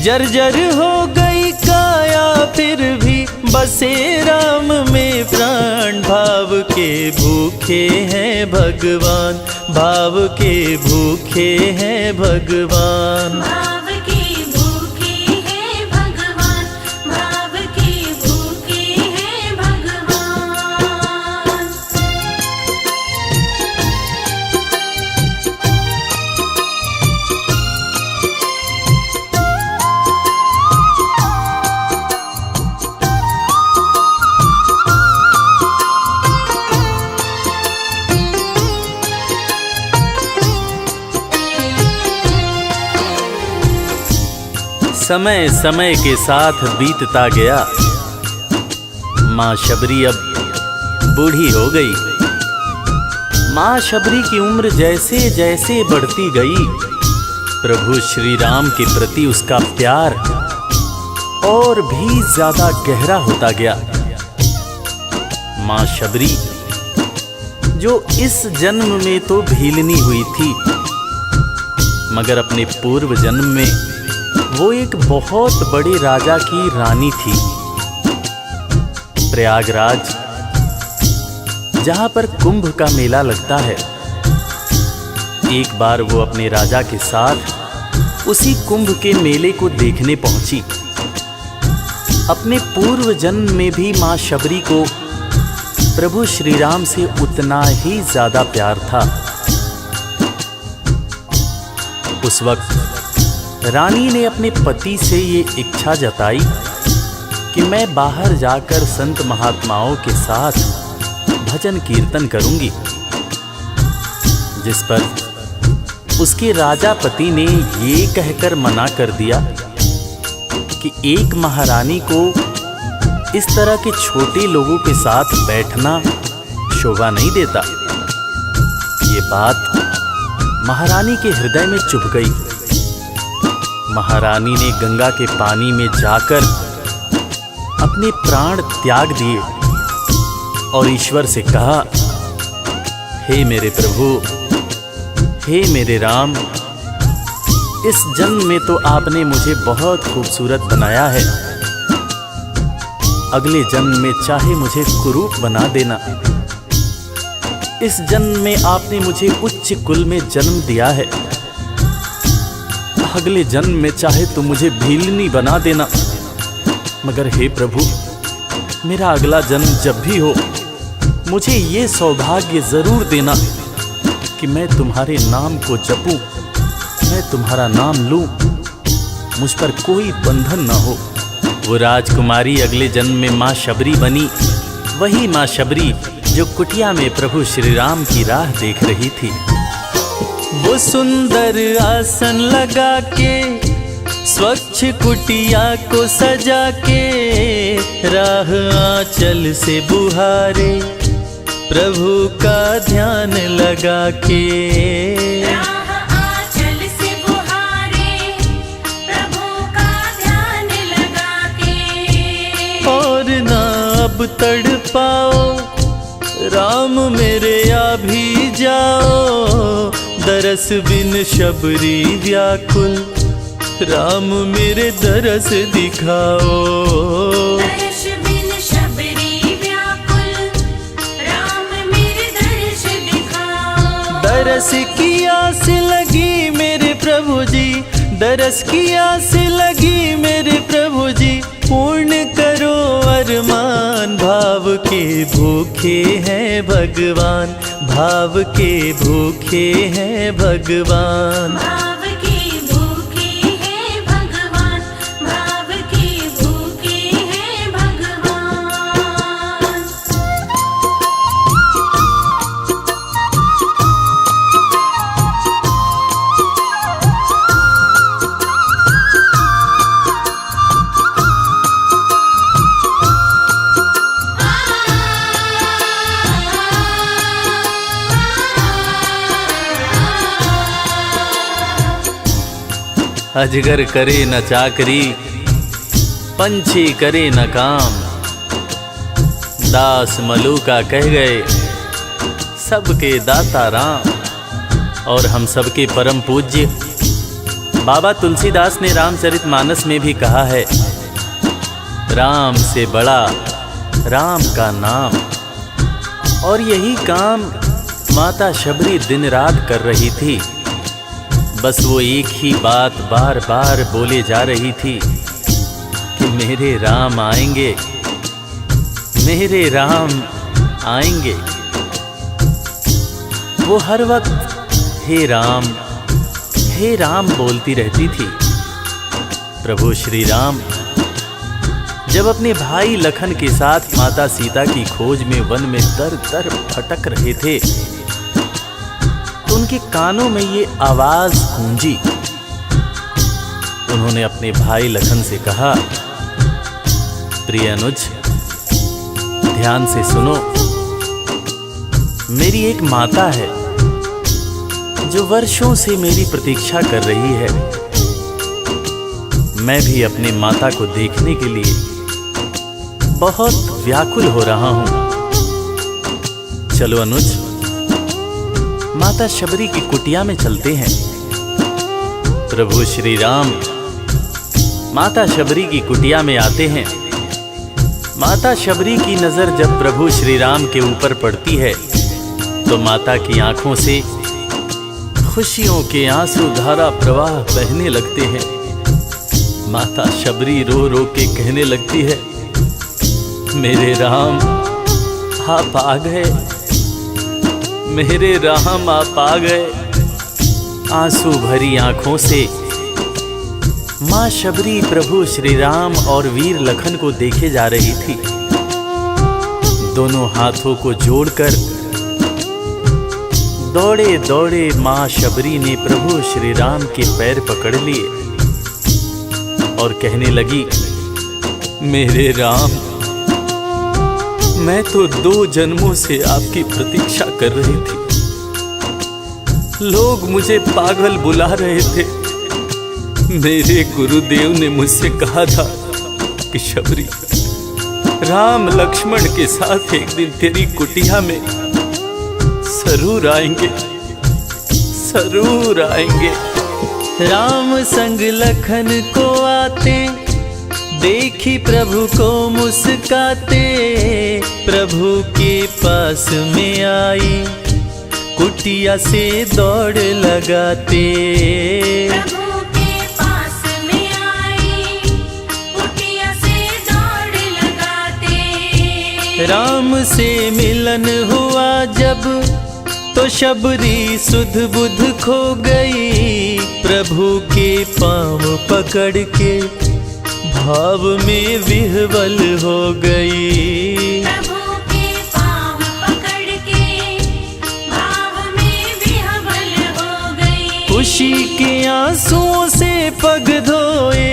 जर्जर हो गई काया फिर भी, बसे राम में प्राण, भाव के भूखे हैं भगवान, भाव के भूखे हैं भगवान। भाव के भूखे हैं भगवान, भाव के भूखे हैं भगवान। समय समय के साथ बीतता गया। माँ शबरी अब बूढ़ी हो गई। माँ शबरी की उम्र जैसे जैसे बढ़ती गई, प्रभु श्री राम के प्रति उसका प्यार और भी ज्यादा गहरा होता गया। माँ शबरी जो इस जन्म में तो भीलनी हुई थी, मगर अपने पूर्व जन्म में वो एक बहुत बड़े राजा की रानी थी। प्रयागराज, जहां पर कुंभ का मेला लगता है, एक बार वो अपने राजा के साथ उसी कुंभ के मेले को देखने पहुंची। अपने पूर्व जन्म में भी मां शबरी को प्रभु श्री राम से उतना ही ज्यादा प्यार था। उस वक्त रानी ने अपने पति से ये इच्छा जताई कि मैं बाहर जाकर संत महात्माओं के साथ भजन कीर्तन करूंगी, जिस पर उसके राजा पति ने ये कहकर मना कर दिया कि एक महारानी को इस तरह के छोटे लोगों के साथ बैठना शोभा नहीं देता। ये बात महारानी के हृदय में चुभ गई। महारानी ने गंगा के पानी में जाकर अपने प्राण त्याग दिए और ईश्वर से कहा, हे मेरे प्रभु, हे मेरे राम, इस जन्म में तो आपने मुझे बहुत खूबसूरत बनाया है, अगले जन्म में चाहे मुझे कुरूप बना देना। इस जन्म में आपने मुझे उच्च कुल में जन्म दिया है, अगले जन्म में चाहे तो मुझे भीलनी बना देना, मगर हे प्रभु, मेरा अगला जन्म जब भी हो, मुझे ये सौभाग्य जरूर देना कि मैं तुम्हारे नाम को जपूं, मैं तुम्हारा नाम लूं मुझ पर कोई बंधन न हो। वो राजकुमारी अगले जन्म में माँ शबरी बनी, वही माँ शबरी जो कुटिया में प्रभु श्री राम की राह देख रही थी। वो सुंदर आसन लगा के स्वच्छ कुटिया को सजा के राह आंचल से बुहारे प्रभु का ध्यान लगा के। राह आंचल से बुहारे प्रभु का ध्यान लगा के। और ना अब तड़पाओ राम मेरे आ भी जाओ, दरस बिन शबरी व्याकुल राम मेरे दरस दिखाओ। दरस बिन शबरी व्याकुल राम मेरे दरस दिखाओ। दरस की आस लगी मेरे प्रभु जी, दरस की आस लगी मेरे प्रभु जी, पूर्ण करो अरमान। भाव के भूखे हैं भगवान, भाव के भूखे हैं भगवान। भाव के भूखे हैं भगवान, भाव के भूखे हैं भगवान। अजगर करे न चाकरी, पंछी करे न काम, दास मलूका कह गए सबके दाता राम। और हम सबके परम पूज्य बाबा तुलसीदास ने रामचरितमानस में भी कहा है, राम से बड़ा राम का नाम। और यही काम माता शबरी दिन रात कर रही थी। बस वो एक ही बात बार बार बोले जा रही थी कि मेरे राम आएंगे, मेरे राम आएंगे। वो हर वक्त हे राम बोलती रहती थी। प्रभु श्री राम जब अपने भाई लखन के साथ माता सीता की खोज में वन में दर दर भटक रहे थे, तो उनके कानों में ये आवाज गूंजी। उन्होंने अपने भाई लखन से कहा, प्रिय अनुज ध्यान से सुनो, मेरी एक माता है जो वर्षों से मेरी प्रतीक्षा कर रही है। मैं भी अपनी माता को देखने के लिए बहुत व्याकुल हो रहा हूं। चलो अनुज माता शबरी की कुटिया में चलते हैं। प्रभु श्री राम माता शबरी की कुटिया में आते हैं। माता शबरी की नजर जब प्रभु श्री राम के ऊपर पड़ती है तो माता की आंखों से खुशियों के आंसू धारा प्रवाह बहने लगते हैं। माता शबरी रो रो के कहने लगती है, मेरे राम आप आ गए, मेरे राम आप आ गए। आंसू भरी आंखों से मां शबरी प्रभु श्री राम और वीर लखन को देखे जा रही थी। दोनों हाथों को जोड़कर दौड़े दौड़े मां शबरी ने प्रभु श्री राम के पैर पकड़ लिए और कहने लगी, मेरे राम मैं तो 2 जन्मों से आपकी प्रतीक्षा कर रही थी। लोग मुझे पागल बुला रहे थे। मेरे गुरुदेव ने मुझसे कहा था कि शबरी राम लक्ष्मण के साथ एक दिन तेरी कुटिया में जरूर आएंगे, जरूर आएंगे। राम संग लखन को आते देखी प्रभु को मुस्काते, प्रभु के पास में आई कुटिया से दौड़ लगाते। प्रभु के पास में आई कुटिया से दौड़ लगाते। राम से मिलन हुआ जब तो शबरी सुध बुध खो गई, प्रभु के पाँव पकड़ के भाव में विह्वल हो गई। प्रभु के पाँव पकड़ के भाव में विह्वल हो गई। खुशी के आंसुओं से पग धोए,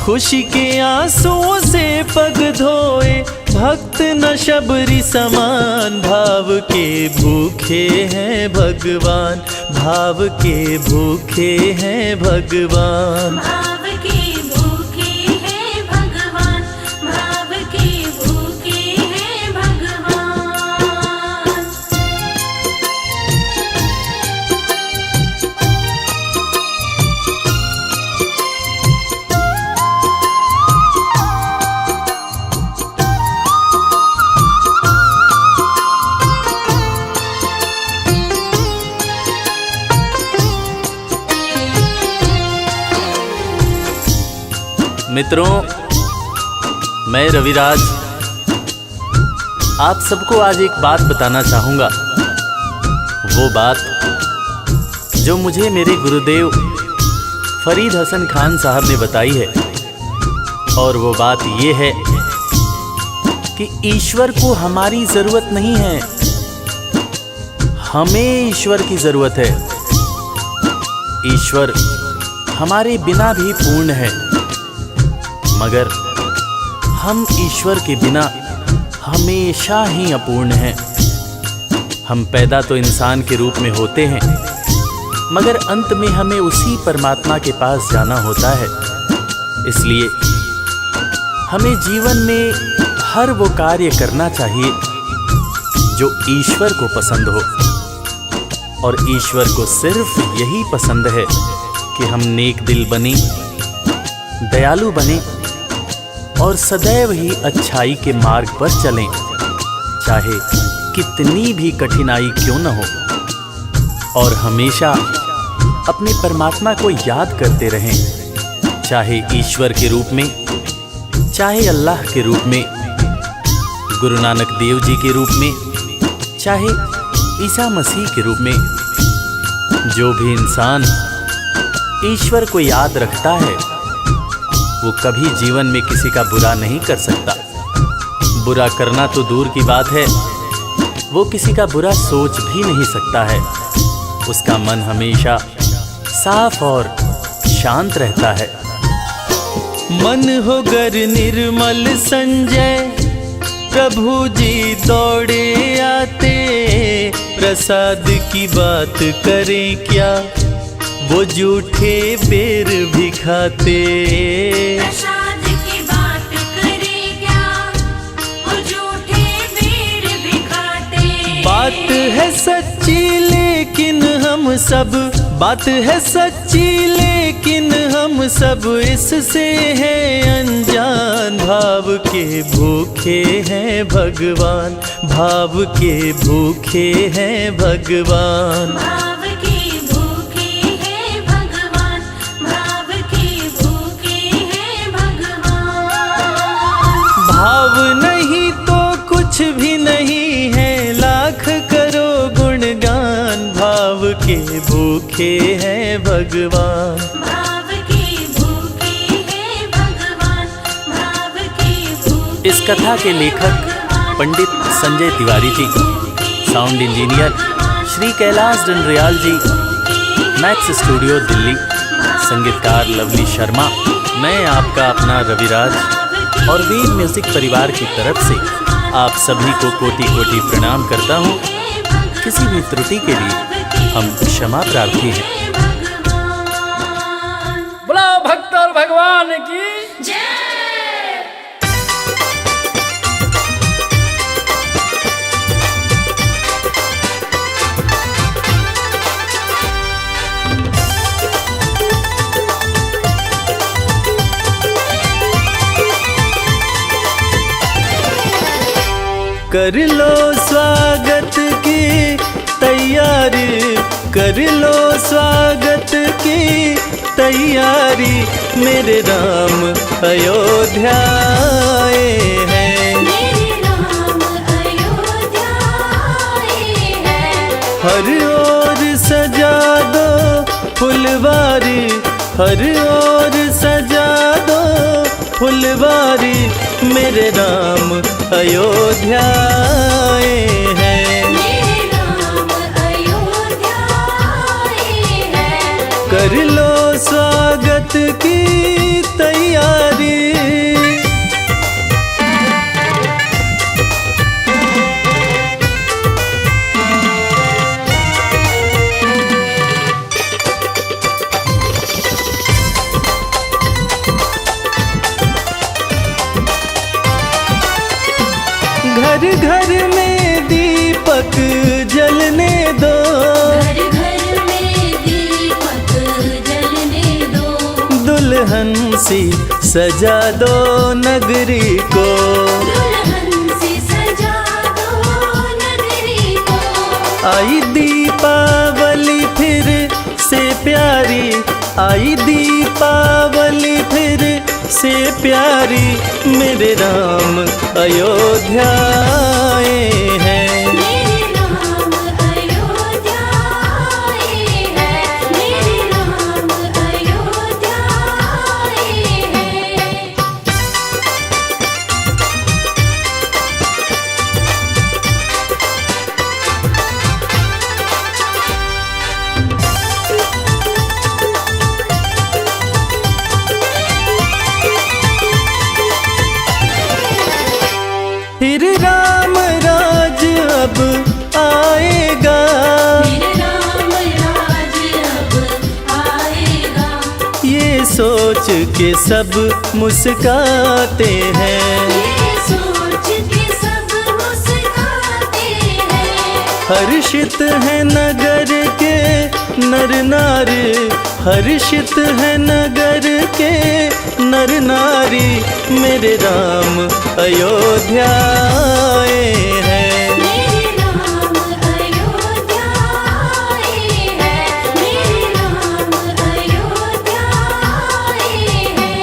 खुशी के आंसुओं से पग धोए, भक्त न शबरी समान, भाव के भूखे हैं भगवान, भाव के भूखे हैं भगवान। भाव के भूखे हैं भगवान, भाव के भूखे हैं भगवान। मित्रों, मैं रविराज आप सबको आज एक बात बताना चाहूँगा। वो बात जो मुझे मेरे गुरुदेव फरीद हसन खान साहब ने बताई है, और वो बात ये है कि ईश्वर को हमारी ज़रूरत नहीं है, हमें ईश्वर की ज़रूरत है। ईश्वर हमारे बिना भी पूर्ण है, मगर हम ईश्वर के बिना हमेशा ही अपूर्ण हैं। हम पैदा तो इंसान के रूप में होते हैं, मगर अंत में हमें उसी परमात्मा के पास जाना होता है। इसलिए हमें जीवन में हर वो कार्य करना चाहिए जो ईश्वर को पसंद हो, और ईश्वर को सिर्फ यही पसंद है कि हम नेक दिल बने, दयालु बने और सदैव ही अच्छाई के मार्ग पर चलें, चाहे कितनी भी कठिनाई क्यों न हो, और हमेशा अपने परमात्मा को याद करते रहें, चाहे ईश्वर के रूप में, चाहे अल्लाह के रूप में, गुरु नानक देव जी के रूप में, चाहे ईसा मसीह के रूप में। जो भी इंसान ईश्वर को याद रखता है वो कभी जीवन में किसी का बुरा नहीं कर सकता। बुरा करना तो दूर की बात है, वो किसी का बुरा सोच भी नहीं सकता है। उसका मन हमेशा साफ और शांत रहता है। मन हो गर निर्मल संजय, प्रभु जी दौड़े आते, प्रसाद की बात करें क्या, वो जूठे बेर भी खाते। प्रसाद की बात करें क्या, वो जूठे बेर भी खाते। बात है सच्ची लेकिन हम सब, बात है सच्ची लेकिन हम सब इससे हैं अनजान। भाव के भूखे हैं भगवान, भाव के भूखे हैं भगवान। भाव के भूखे हैं भगवान, भाव के भूखे हैं भगवान। भाव नहीं तो कुछ भी नहीं है, लाख करो गुणगान। भाव के भूखे हैं भगवान, भाव के भूखे हैं भगवान, भाव के भूखे। इस कथा के लेखक पंडित संजय तिवारी जी, साउंड इंजीनियर श्री कैलाश डंडरियाल जी, मैक्स स्टूडियो दिल्ली, संगीतकार लवली शर्मा। मैं आपका अपना रविराज और वीर म्यूजिक परिवार की तरफ से आप सभी को कोटि कोटि प्रणाम करता हूँ। किसी भी त्रुटि के लिए हम क्षमा प्रार्थी हैं। बोला भक्त और भगवान की जय। कर लो स्वागत की तैयारी, कर लो स्वागत की तैयारी, मेरे राम अयोध्या आए हैं। मेरे राम अयोध्या आए हैं। हर फुलवारी हर ओर सजा दो फुलवारी मेरे राम अयोध्या आए हैं। मेरे राम अयोध्या आए हैं। कर लो स्वागत की तैयारी। घर घर में दीपक जलने दो घर घर में दीपक जलने दो। दुल्हन सी सजा दो नगरी को। दुल्हन सी सजा दो नगरी को। आई दीपावली फिर से प्यारी आई दीपावली फिर से प्यारी मेरे राम अयोध्या आए हैं। मेरे राम अयोध्या आए हैं। मेरे राम अयोध्या आए हैं। फिर राम राज अब आएगा। फिर राम राज अब आएगा। ये सोच के सब मुस्काते हैं। ये सोच के सब मुस्काते हैं। हर्षित है नगर के नर नारी हर्षित है नगर के नर नारी मेरे राम अयोध्या आए हैं। मेरे राम अयोध्या आए हैं। मेरे राम अयोध्या आए हैं।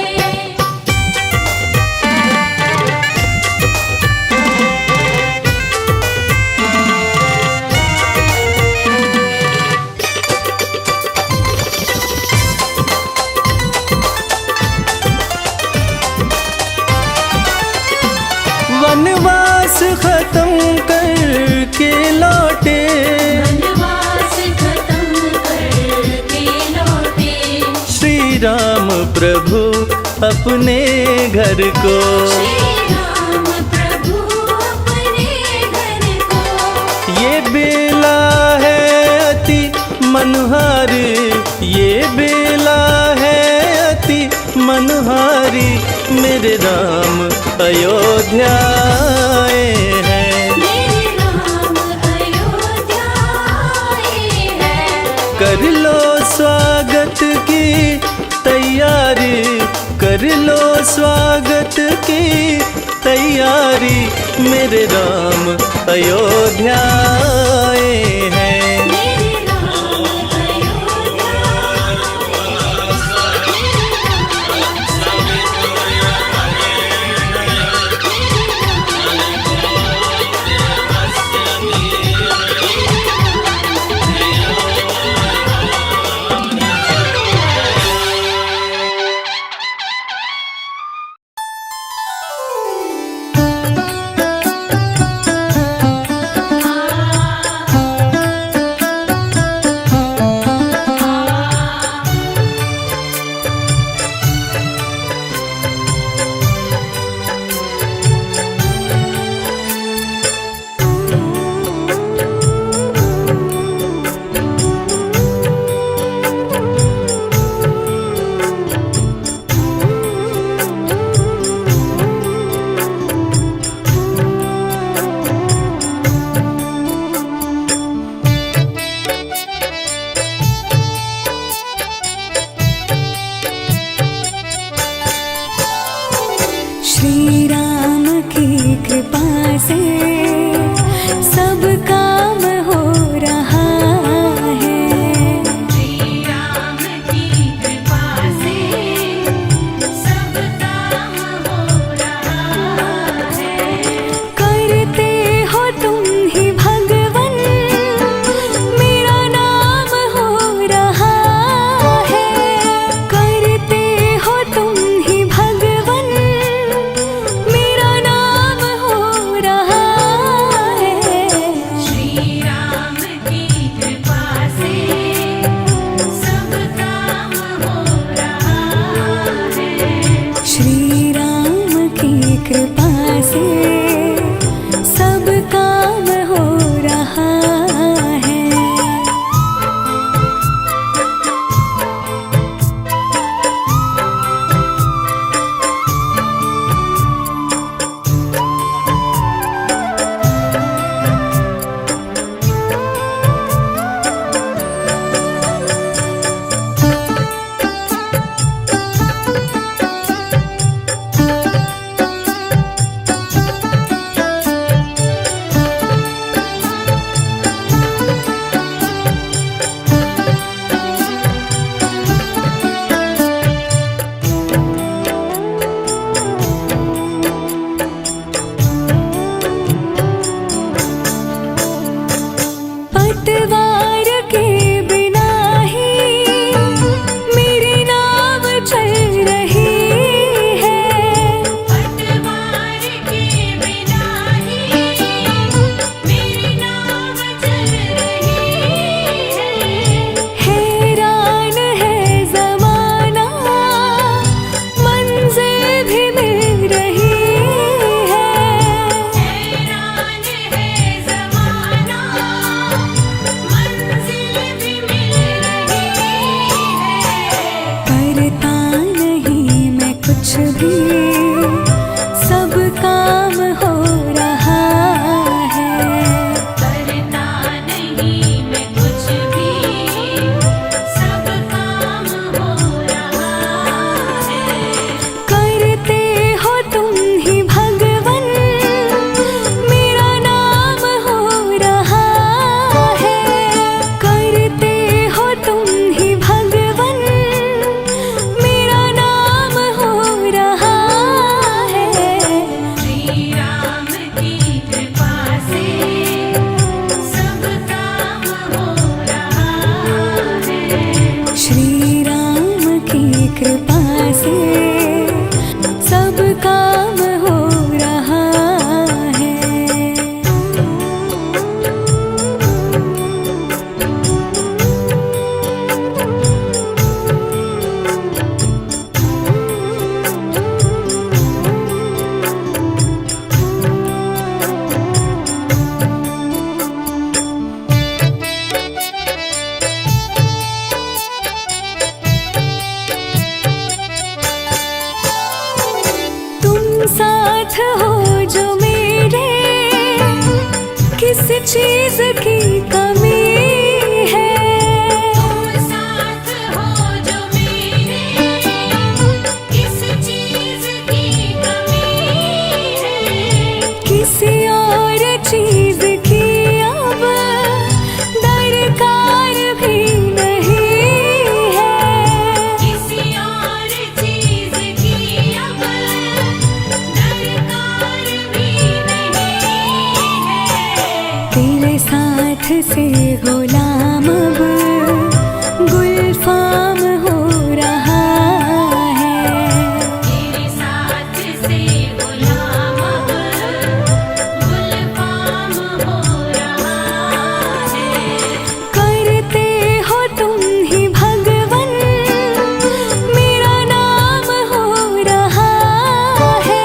वनवास खत्म करके लौटे वनवास खत्म करके लौटे। श्री राम प्रभु अपने घर को। श्री राम प्रभु अपने घर को। ये बेला है अति मनोहारी ये बेला है अति मनोहारी मेरे राम अयोध्या आए हैं। मेरे राम अयोध्या आए हैं। कर लो स्वागत की तैयारी कर लो स्वागत की तैयारी मेरे राम अयोध्या आए हैं। मेरे राम अयोध्या श्री राम की कृपा से सब काम हो रहा है। श्री राम की कृपा से सब काम हो रहा है। करते हो तुम ही भगवन मेरा नाम हो रहा कृपा से सब काम हो रहा है। पतवार के बिना ही मेरी नाव चल रही है। पतवार के बिना ही मेरी नाव चल रही है। हैरान है ज़माना मंजिल भी मिल रही है। हैरान है ज़माना मंजिल भी मिल रही है। करता नहीं मैं कुछ भी सब काम हो रहा है। करता नहीं मैं कुछ भी सब काम हो रहा है। करते हो तुम ही भगवन मेरा नाम हो रहा है। करते हो तुम ही भगवन मेरा नाम हो रहा है। श्री राम की कृपा से सब काम हो रहा है। श्री राम की कृपा से सब काम हो रहा है। तुम साथ हो जो मेरे किस चीज की कमी है। तुम साथ हो जो मेरे किस चीज की कमी है। किसी और चीज की अब दरकार भी नहीं है। किसी और चीज की अब दरकार भी नहीं है। तेरे साथ से गुलाम अब गुलफाम हो रहा है। तेरे साथ से गुलाम अब गुलफाम हो रहा है। करते हो तुम ही भगवन मेरा नाम हो रहा है।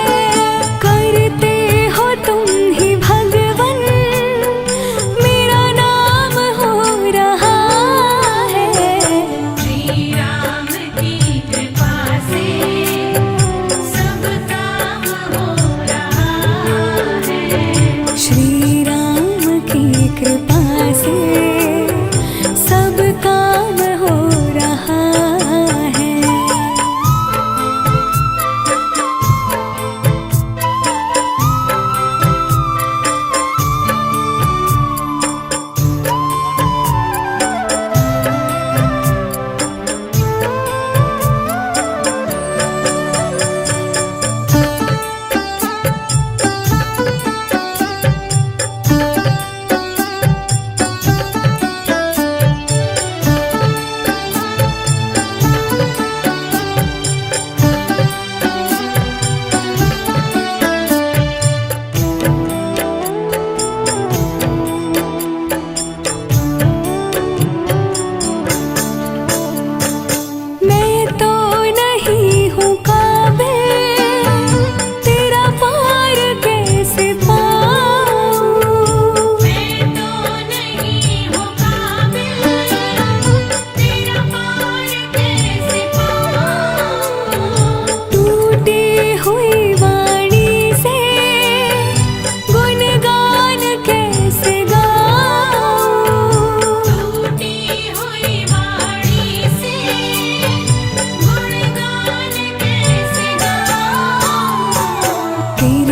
करते हो तुम ही भगवन मेरा नाम हो रहा है। श्री राम की कृपा से सब काम हो रहा है। श्री राम की कृपा से सब काम हो रहा है।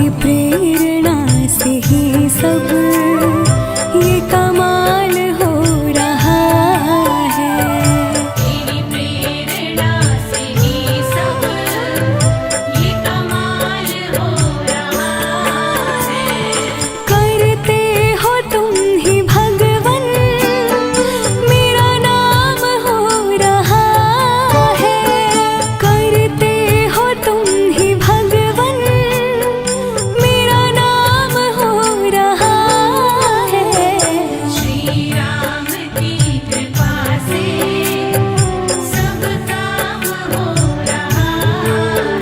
तेरी प्रेरणा से ही सब ये कमाल हो रहा है। तेरी प्रेरणा से ही सब ये कमाल हो रहा है। करते हो तुम ही भगवन, मेरा नाम हो रहा है। करते हो तुम ही भगवन, मेरा नाम हो रहा है। श्री राम की कृपा से सब काम हो रहा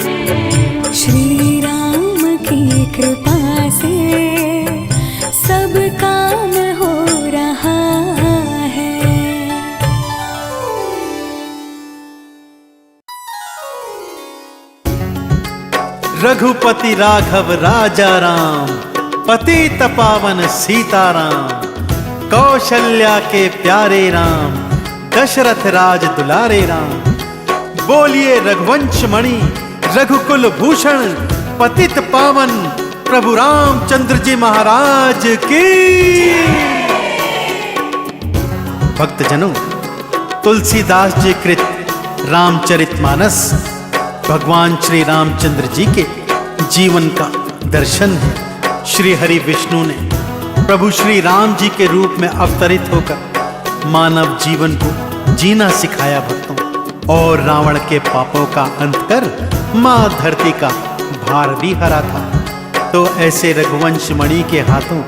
है। श्री राम की कृपा से सब काम हो रहा है। रघुपति राघव राजा राम, पतित पावन सीताराम, कौशल्या के प्यारे राम, दशरथ राज दुलारे राम। बोलिए रघुवंश मणि रघुकुल भूषण पतित पावन प्रभु रामचंद्र जी महाराज की। भक्तजनों, तुलसीदास जी कृत रामचरितमानस भगवान श्री रामचंद्र जी के जीवन का दर्शन है। श्री हरि विष्णु ने प्रभु श्री राम जी के रूप में अवतरित होकर मानव जीवन को जीना सिखाया भक्तों, और रावण के पापों का अंत कर मां धरती का भार भी हरा था। तो ऐसे रघुवंश मणि के हाथों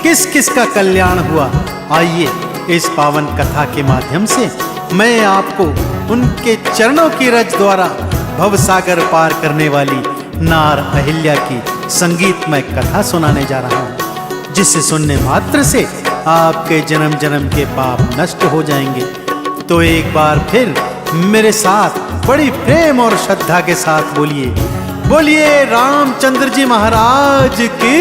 किस किस का कल्याण हुआ, आइए इस पावन कथा के माध्यम से मैं आपको उनके चरणों की रज द्वारा भवसागर पार करने वाली नार अहिल्या की संगीतमय कथा सुनाने जा रहा हूँ, जिसे सुनने मात्र से आपके जन्म जन्म के पाप नष्ट हो जाएंगे। तो एक बार फिर मेरे साथ बड़ी प्रेम और श्रद्धा के साथ बोलिए, बोलिए रामचंद्र जी महाराज की।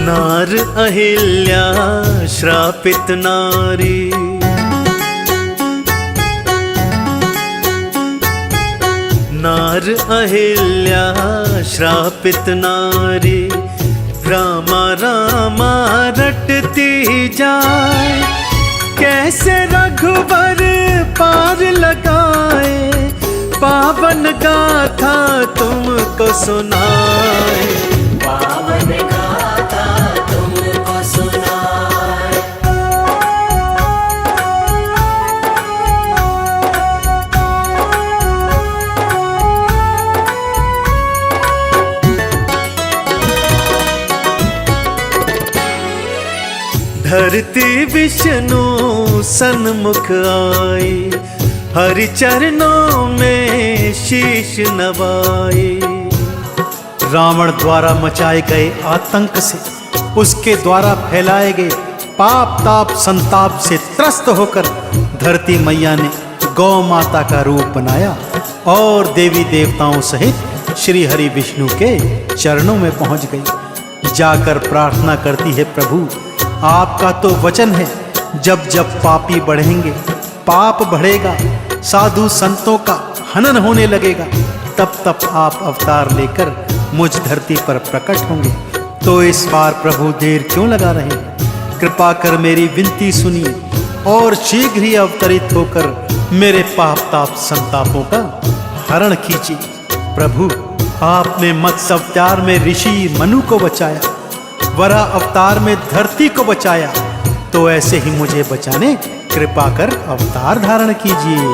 नार अहिल्या श्रापित नारी, नार अहिल्या श्रापित नारी, रामा रामा रटती जाए, कैसे रघुवर पार लगाए, पावन गाथा तुमको सुनाए, पावन गाथा तुमको सुनाए। धरती विष्णु सन्मुख आई, हरि चरणों में शीश नवाए। रावण द्वारा मचाए गए आतंक से, उसके द्वारा फैलाए गए पाप ताप संताप से त्रस्त होकर धरती मैया ने गौ माता का रूप बनाया और देवी देवताओं सहित श्री हरि विष्णु के चरणों में पहुंच गई। जाकर प्रार्थना करती है, प्रभु आपका तो वचन है, जब जब पापी बढ़ेंगे, पाप बढ़ेगा, साधु संतों का हनन होने लगेगा, तब तब आप अवतार लेकर मुझ धरती पर प्रकट होंगे। तो इस बार प्रभु देर क्यों लगा रहे हैं? कृपा कर मेरी विनती सुनिए और शीघ्र ही अवतरित होकर मेरे पाप ताप संतापों का हरण कीजिए। प्रभु आपने मत्स्य अवतार में ऋषि मनु को बचाया, वराह अवतार में धरती को बचाया, तो ऐसे ही मुझे बचाने कृपा कर अवतार धारण कीजिए।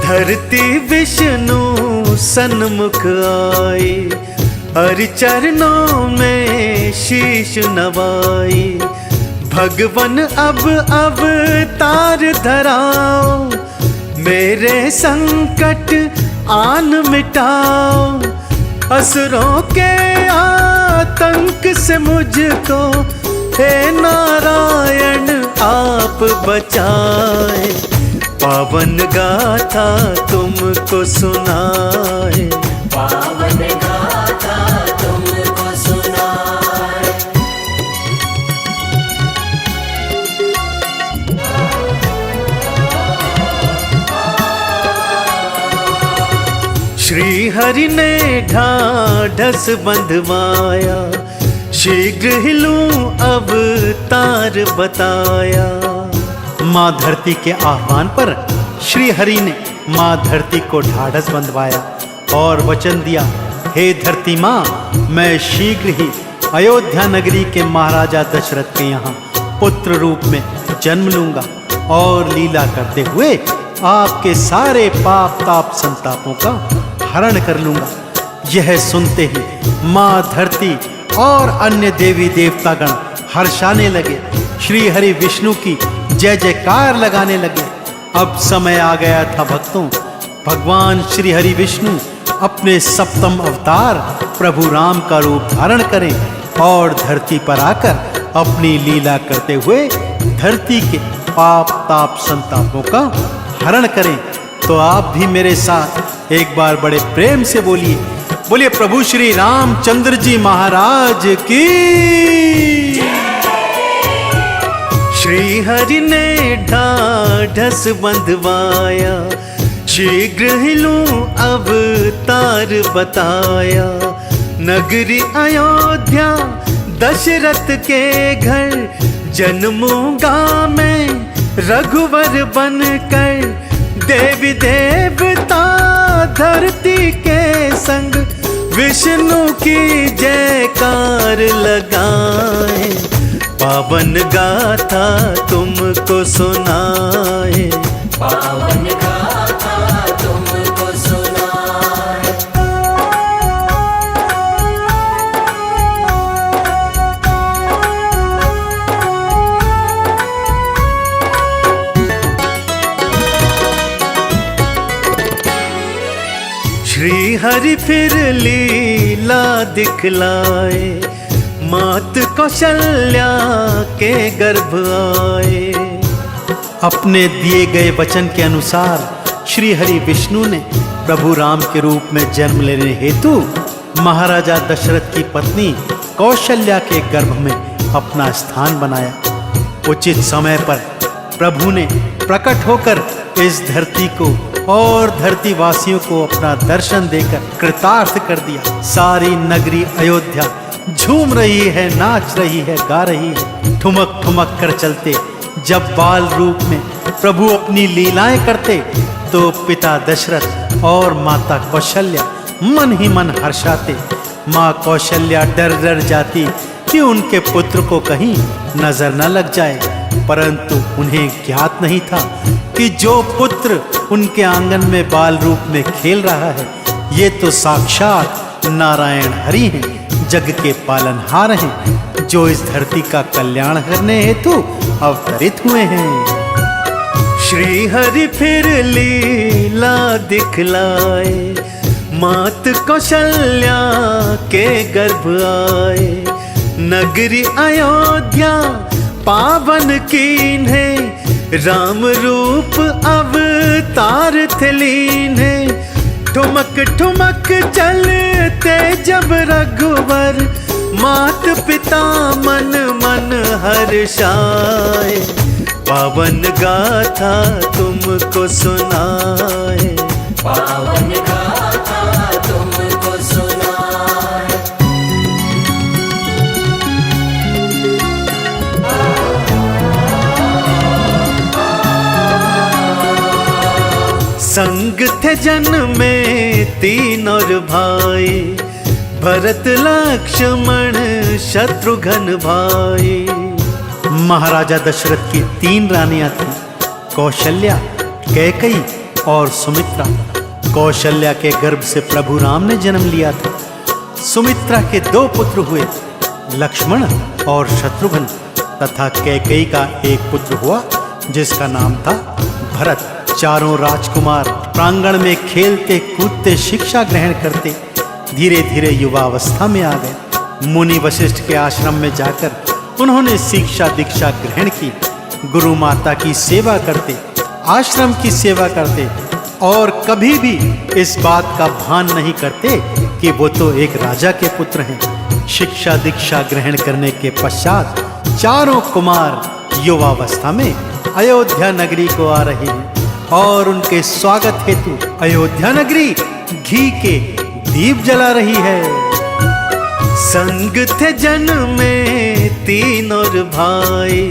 धरती विष्णु सन्मुख आए, हरि चरणों में शीश नवाए। भगवन अब अवतार धराओ, मेरे संकट आन मिटाओ। असुरों के आतंक से मुझको हे नारायण आप बचाए। पावन गाथा तुमको सुनाए, पावन गाथा तुमको श्री हरि ने ढाढ़स बंधवाया, शीघ्र ही लूं अवतार बताया। माँ धरती के आह्वान पर श्री हरि ने माँ धरती को ढाढ़स बंधवाया और वचन दिया, हे धरती माँ, मैं शीघ्र ही अयोध्या नगरी के महाराजा दशरथ के यहाँ पुत्र रूप में जन्म लूंगा और लीला करते हुए आपके सारे पाप ताप संतापों का हरण कर लूंगा। यह सुनते ही माँ धरती और अन्य देवी देवतागण हर्षाने लगे, श्री हरि विष्णु की जय जयकार लगाने लगे। अब समय आ गया था भक्तों, भगवान श्री हरि विष्णु अपने सप्तम अवतार प्रभु राम का रूप धारण करें और धरती पर आकर अपनी लीला करते हुए धरती के पाप ताप संतापों का हरण करें। तो आप भी मेरे साथ एक बार बड़े प्रेम से बोलिए, बोलिए प्रभु श्री रामचंद्र जी महाराज की। श्री हरि ने ढाढ़स बंधवाया, शीघ्र ही लूं अवतार बताया। नगरी अयोध्या दशरथ के घर, जन्मूंगा मैं रघुवर बनकर। देवी देवता धरती के संग, विष्णु की जयकार लगाए। पावन गाथा तुमको सुनाए, पावन गाथा तुमको सुनाए। श्री हरि फिर लीला दिखलाए, मात कौशल्या के गर्भ आए। अपने दिए गए वचन के अनुसार श्री हरि विष्णु ने प्रभु राम के रूप में जन्म लेने हेतु महाराजा दशरथ की पत्नी कौशल्या के गर्भ में अपना स्थान बनाया। उचित समय पर प्रभु ने प्रकट होकर इस धरती को और धरती वासियों को अपना दर्शन देकर कृतार्थ कर दिया। सारी नगरी अयोध्या झूम रही है, नाच रही है, गा रही है। ठुमक ठुमक कर चलते जब बाल रूप में प्रभु अपनी लीलाएं करते, तो पिता दशरथ और माता कौशल्या मन ही मन हर्षाते। माँ कौशल्या डर डर जाती कि उनके पुत्र को कहीं नजर न लग जाए, परंतु उन्हें ज्ञात नहीं था कि जो पुत्र उनके आंगन में बाल रूप में खेल रहा है, ये तो साक्षात नारायण हरि हैं, जग के पालनहार हैं, जो इस धरती का कल्याण करने हेतु अवतरित हुए हैं। श्री हरि फिर लीला दिखलाए, मात कौशल्या के गर्भ आए। नगरी अयोध्या पावन कीन्हे, राम रूप अवतार थे लीन्हे। ठुमक ठुमक चलते जब रघुवर, मात पिता मन मन हर्षाए। पावन गाथा तुमको सुनाए, पावन गाथा तुमको सुनाए। संग थे जन्मे तीन और भाई, भरत लक्ष्मण शत्रुघ्न भाई। महाराजा दशरथ की 3 रानियां थीं, कौशल्या, कैकेयी और सुमित्रा। कौशल्या के गर्भ से प्रभु राम ने जन्म लिया था। सुमित्रा के 2 पुत्र हुए, लक्ष्मण और शत्रुघ्न, तथा कैकेयी का एक पुत्र हुआ जिसका नाम था भरत। चारों राजकुमार प्रांगण में खेलते कूदते शिक्षा ग्रहण करते धीरे धीरे युवावस्था में आ गए। मुनि वशिष्ठ के आश्रम में जाकर उन्होंने शिक्षा दीक्षा ग्रहण की। गुरु माता की सेवा करते, आश्रम की सेवा करते और कभी भी इस बात का भान नहीं करते कि वो तो एक राजा के पुत्र हैं। शिक्षा दीक्षा ग्रहण करने के पश्चात चारों कुमार युवावस्था में अयोध्या नगरी को आ रहे हैं और उनके स्वागत हेतु अयोध्या नगरी घी के दीप जला रही है। संग थे जन में तीन और भाई,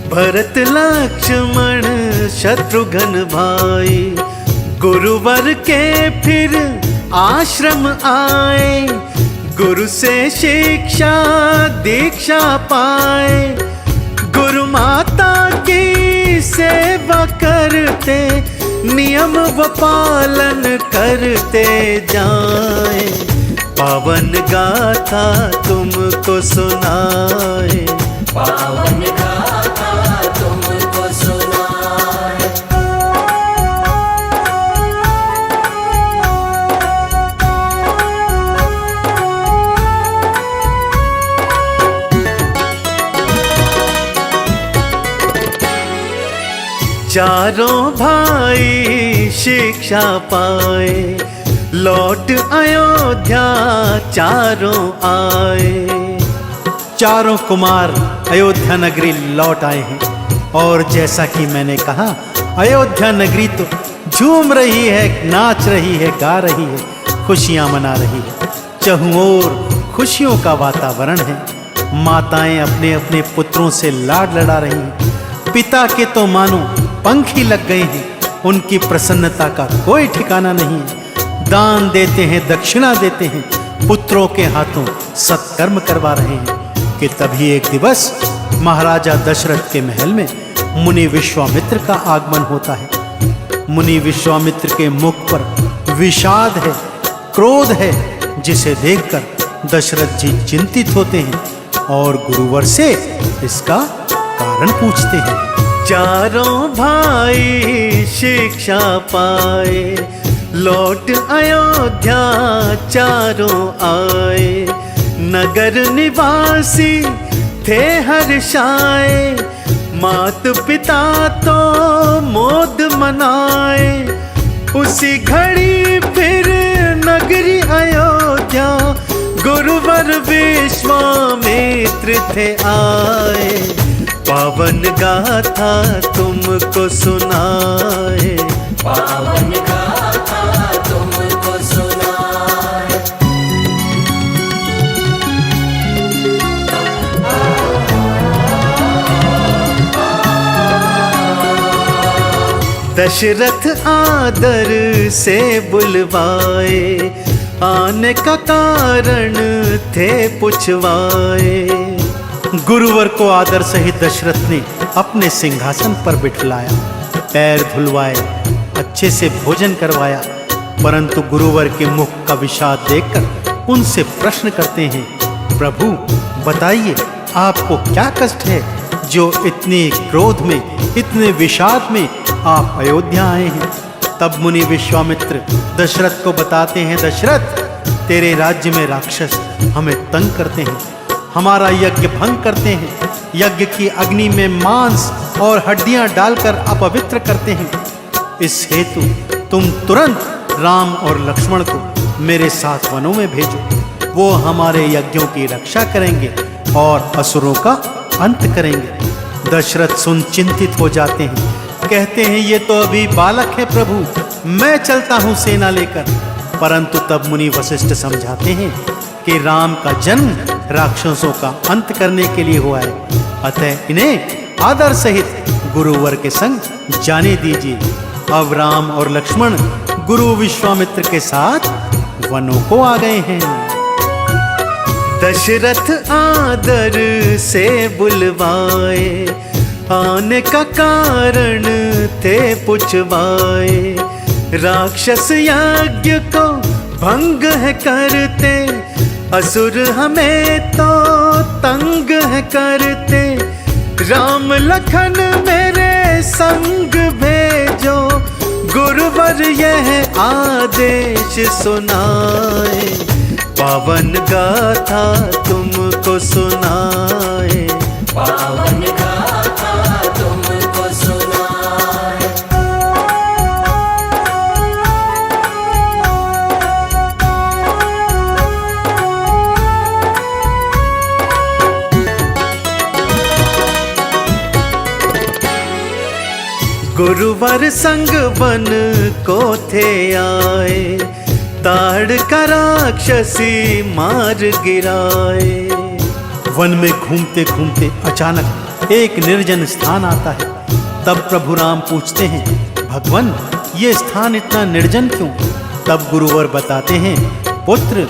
भरत लक्ष्मण शत्रुघ्न भाई। गुरुवर के फिर आश्रम आए, गुरु से शिक्षा दीक्षा पाए। गुरु माता की सेवा करते, नियम व पालन करते जाए। पावन गाथा तुमको सुनाए, पावन गाथा तुमको सुनाए। चारों भाई शिक्षा पाए, लौट अयोध्या चारों आए। चारों कुमार अयोध्या नगरी लौट आए हैं और जैसा कि मैंने कहा, अयोध्या नगरी तो झूम रही है, नाच रही है, गा रही है, खुशियां मना रही है। चहुं ओर खुशियों का वातावरण है। माताएं अपने अपने पुत्रों से लाड लड़ा रही हैं। पिता के तो मानो पंख ही लग गए हैं। उनकी प्रसन्नता का कोई ठिकाना नहीं है। दान देते हैं, दक्षिणा देते हैं, पुत्रों के हाथों सत्कर्म करवा रहे हैं कि तभी एक दिवस महाराजा दशरथ के महल में मुनि विश्वामित्र का आगमन होता है। मुनि विश्वामित्र के मुख पर विषाद है, क्रोध है, जिसे देखकर दशरथ जी चिंतित होते हैं और गुरुवर से इसका कारण पूछते हैं। चारों भाई शिक्षा पाए, लौट अयोध्या चारों आए। नगर निवासी थे हर्षाए, मात पिता तो मोद मनाए। उसी घड़ी फिर नगरी अयोध्या, गुरुवर विश्वामित्र थे आए। पावन गाथा तुमको सुनाए, पावन गाथा तुमको सुनाए। दशरथ आदर से बुलवाए, आने का कारण थे पुछवाए। गुरुवर को आदर सहित दशरथ ने अपने सिंहासन पर बिठलाया, पैर धुलवाए, अच्छे से भोजन करवाया। परंतु गुरुवर के मुख का विषाद देखकर उनसे प्रश्न करते हैं, प्रभु बताइए आपको क्या कष्ट है जो इतने क्रोध में, इतने विषाद में आप अयोध्या आए हैं। तब मुनि विश्वामित्र दशरथ को बताते हैं, दशरथ तेरे राज्य में राक्षस हमें तंग करते हैं, हमारा यज्ञ भंग करते हैं, यज्ञ की अग्नि में मांस और हड्डियां डालकर अपवित्र करते हैं। इस हेतु तुम तुरंत राम और लक्ष्मण को मेरे साथ वनों में भेजो। वो हमारे यज्ञों की रक्षा करेंगे और असुरों का अंत करेंगे। दशरथ सुन चिंतित हो जाते हैं, कहते हैं ये तो अभी बालक है प्रभु, मैं चलता हूँ सेना लेकर। परंतु तब मुनि वशिष्ठ समझाते हैं कि राम का जन्म राक्षसों का अंत करने के लिए हुआ है, अतः इन्हें आदर सहित गुरुवर के संग जाने दीजिए। अब राम और लक्ष्मण गुरु विश्वामित्र के साथ वनों को आ गए हैं। दशरथ आदर से बुलवाए, आने का कारण थे पुछवाए। राक्षस यज्ञ को भंग है करते, असुर हमें तो तंग है करते। राम लखन मेरे संग भेजो, गुरुवर यह आदेश सुनाए। पावन गाथा तुमको सुनाए, पावन गाथा तुमको सुनाए। गुरुवर संग वन को थे आए, ताड़ का राक्षसी मार गिराए। वन में घूमते घूमते अचानक एक निर्जन स्थान आता है। तब प्रभु राम पूछते हैं, भगवान ये स्थान इतना निर्जन क्यों? तब गुरुवर बताते हैं, पुत्र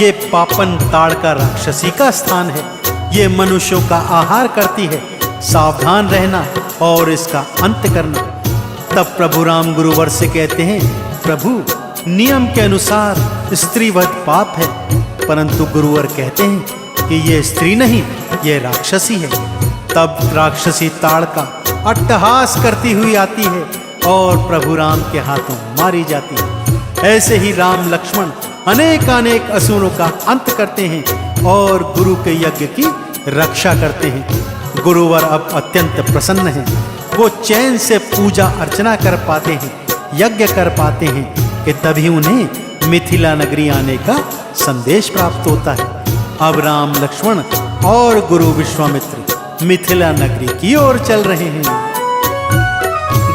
ये पापन ताड़ का राक्षसी का स्थान है। ये मनुष्यों का आहार करती है, सावधान रहना और इसका अंत करना। तब प्रभु राम गुरुवर से कहते हैं, प्रभु नियम के अनुसार स्त्रीवध पाप है, परंतु गुरुवर कहते हैं कि ये स्त्री नहीं, ये राक्षसी है। तब राक्षसी ताड़ का अट्टहास करती हुई आती है और प्रभु राम के हाथों मारी जाती है। ऐसे ही राम लक्ष्मण अनेक असुरों का अंत करते हैं और गुरु के यज्ञ की रक्षा करते हैं। गुरुवर अब अत्यंत प्रसन्न हैं। वो चैन से पूजा अर्चना कर पाते हैं, यज्ञ कर पाते हैं कि तभी उन्हें मिथिला नगरी आने का संदेश प्राप्त होता है। अब राम लक्ष्मण और गुरु विश्वामित्र मिथिला नगरी की ओर चल रहे हैं।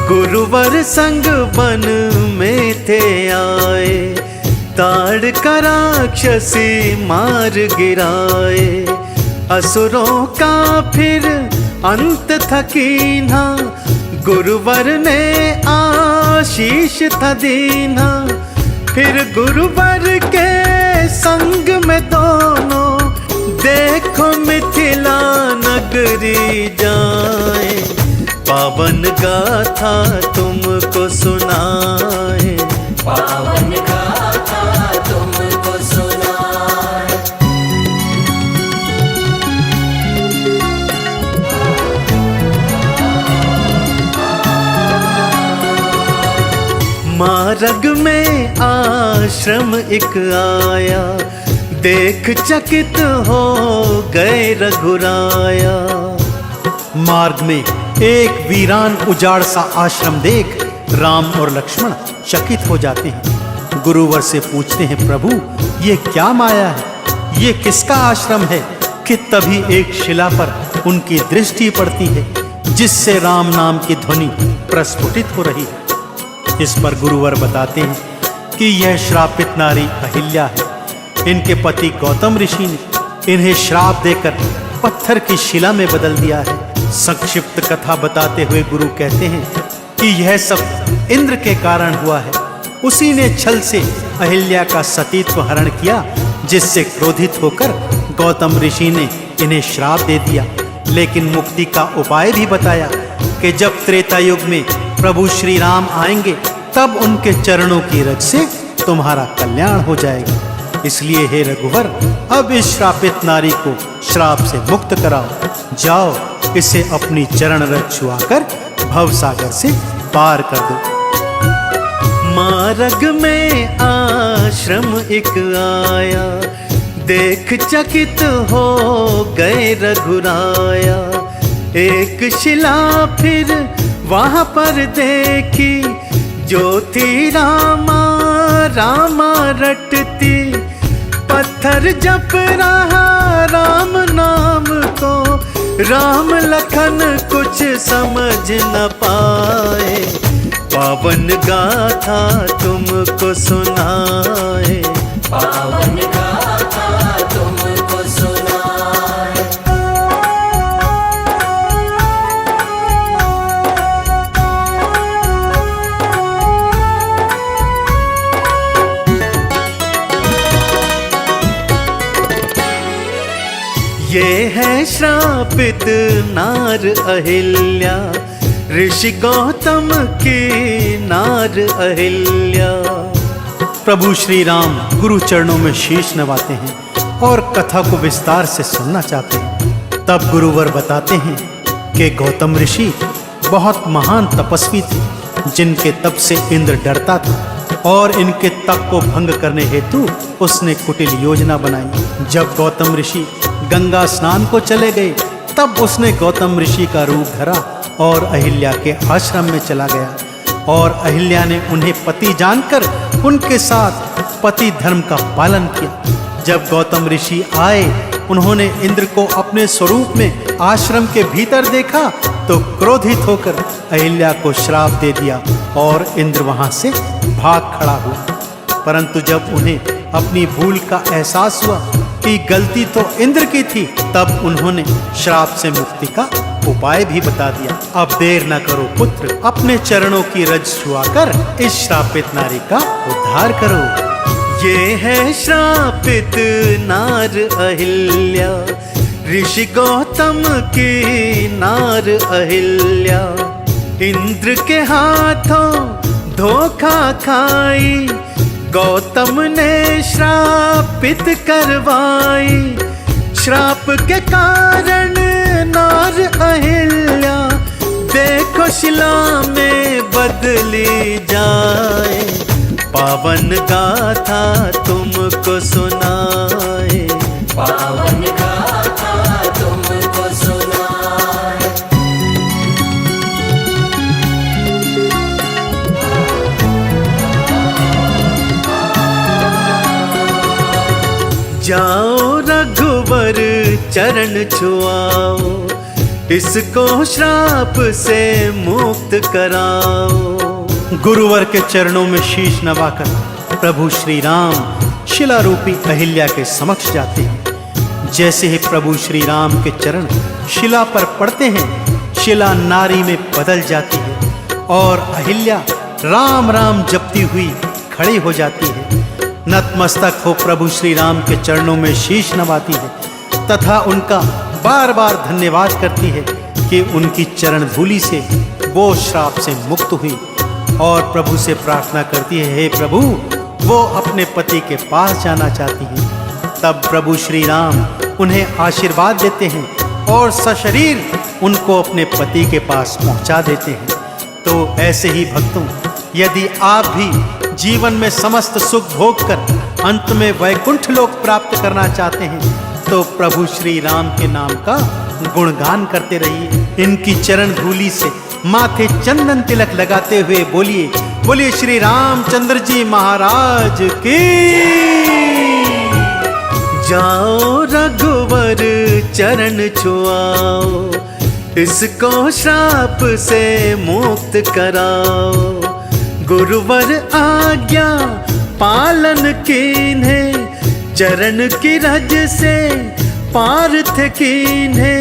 गुरुवर संग वन में थे आए, ताड़ का राक्षसी मार गिराए। असुरों का फिर अंत था कीन्हा, गुरुवर ने आशीष था दीन्हा। फिर गुरुवर के संग में दोनों देखो मिथिला नगरी जाए। पावन गाथा तुमको सुनाए, पावन गाथा तुमको सुनाए। मार्ग में आश्रम एक आया, देख चकित हो गए रघुराया। मार्ग में एक वीरान उजाड़ सा आश्रम देख राम और लक्ष्मण चकित हो जाते हैं। गुरुवर से पूछते हैं, प्रभु ये क्या माया है, ये किसका आश्रम है? कि तभी एक शिला पर उनकी दृष्टि पड़ती है, जिससे राम नाम की ध्वनि प्रस्फुटित हो रही है। इस पर गुरुवर बताते हैं कि यह श्रापित नारी अहिल्या है। इनके पति गौतम ऋषि ने इन्हें श्राप देकर पत्थर की शिला में बदल दिया है। संक्षिप्त कथा बताते हुए गुरु कहते हैं कि यह सब इंद्र के कारण हुआ है। उसी ने छल से अहिल्या का सतीत्व हरण किया, जिससे क्रोधित होकर गौतम ऋषि ने इन्हें श्राप दे दिया। लेकिन मुक्ति का उपाय भी बताया कि जब त्रेता युग में प्रभु श्री राम आएंगे, तब उनके चरणों की रज से तुम्हारा कल्याण हो जाएगा। इसलिए हे रघुवर, अब इस श्रापित नारी को श्राप से मुक्त कराओ। जाओ, इसे अपनी चरण रज छुआकर भवसागर से पार कर दो। मार्ग में आश्रम एक आया, देख चकित हो गए रघुराया। एक शिला फिर वहां पर देखी, जो थी रामा रामा रटती। पत्थर जप रहा राम नाम को, राम लखन कुछ समझ न पाए। पावन गाथा तुमको सुनाए, पावन गाथा तुमको सुनाए। ये है श्रापित नार अहिल्या, ऋषि गौतम की नार अहिल्या। प्रभु श्री राम गुरु चरणों में शीश नवाते हैं और कथा को विस्तार से सुनना चाहते हैं। तब गुरुवर बताते हैं कि गौतम ऋषि बहुत महान तपस्वी थे, जिनके तप से इंद्र डरता था और इनके तप को भंग करने हेतु उसने कुटिल योजना बनाई। जब गौतम ऋषि गंगा स्नान को चले गए, तब उसने गौतम ऋषि का रूप धरा और अहिल्या के आश्रम में चला गया। और अहिल्या ने उन्हें पति जानकर उनके साथ पति धर्म का पालन किया। जब गौतम ऋषि आए, उन्होंने इंद्र को अपने स्वरूप में आश्रम के भीतर देखा तो क्रोधित होकर अहिल्या को श्राप दे दिया और इंद्र वहां से भाग खड़ा हुआ। परंतु जब उन्हें अपनी भूल का एहसास हुआ कि गलती तो इंद्र की थी, तब उन्होंने श्राप से मुक्ति का उपाय भी बता दिया। अब देर न करो पुत्र, अपने चरणों की रज छुआकर इस श्रापित नारी का उद्धार करो। ये है श्रापित नार अहिल्या, ऋषि गौतम की नार अहिल्या। इंद्र के हाथों धोखा खाई, गौतम ने श्रापित करवाई। श्राप के कारण नार अहिल्या देखो शिला में बदली जाए। पावन गाथा तुमको सुनाए, पावन गाथा तुमको सुनाए। जाओ रघुवर चरण छुआओ, इसको श्राप से मुक्त कराओ। गुरुवर के चरणों में शीश नवाकर प्रभु श्री राम शिला रूपी अहिल्या के समक्ष जाते हैं। जैसे ही प्रभु श्री राम के चरण शिला पर पड़ते हैं, शिला नारी में बदल जाती है और अहिल्या राम राम जपती हुई खड़ी हो जाती है। नतमस्तक हो प्रभु श्री राम के चरणों में शीश नवाती है तथा उनका बार बार धन्यवाद करती है कि उनकी चरण धूलि से वो श्राप से मुक्त हुई, और प्रभु से प्रार्थना करती है, हे प्रभु, वो अपने पति के पास जाना चाहती है। तब प्रभु श्री राम उन्हें आशीर्वाद देते हैं और सशरीर उनको अपने पति के पास पहुंचा देते हैं। तो ऐसे ही भक्तों, यदि आप भी जीवन में समस्त सुख भोग कर अंत में वैकुंठ लोक प्राप्त करना चाहते हैं, तो प्रभु श्री राम के नाम का गुणगान करते रहिए। इनकी चरण धूलि से माथे चंदन तिलक लगाते हुए बोलिए, बोलिए श्री रामचंद्र जी महाराज की। जाओ रघुवर चरण छुआओ, इसको श्राप से मुक्त कराओ। गुरुवर आज्ञा पालन कीन्हे, चरण की रज से पार्थ कीन्हे।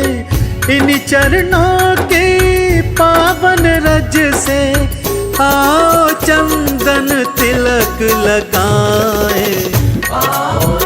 इन चरणों की पावन रज से आओ चंदन तिलक लगाए। आओ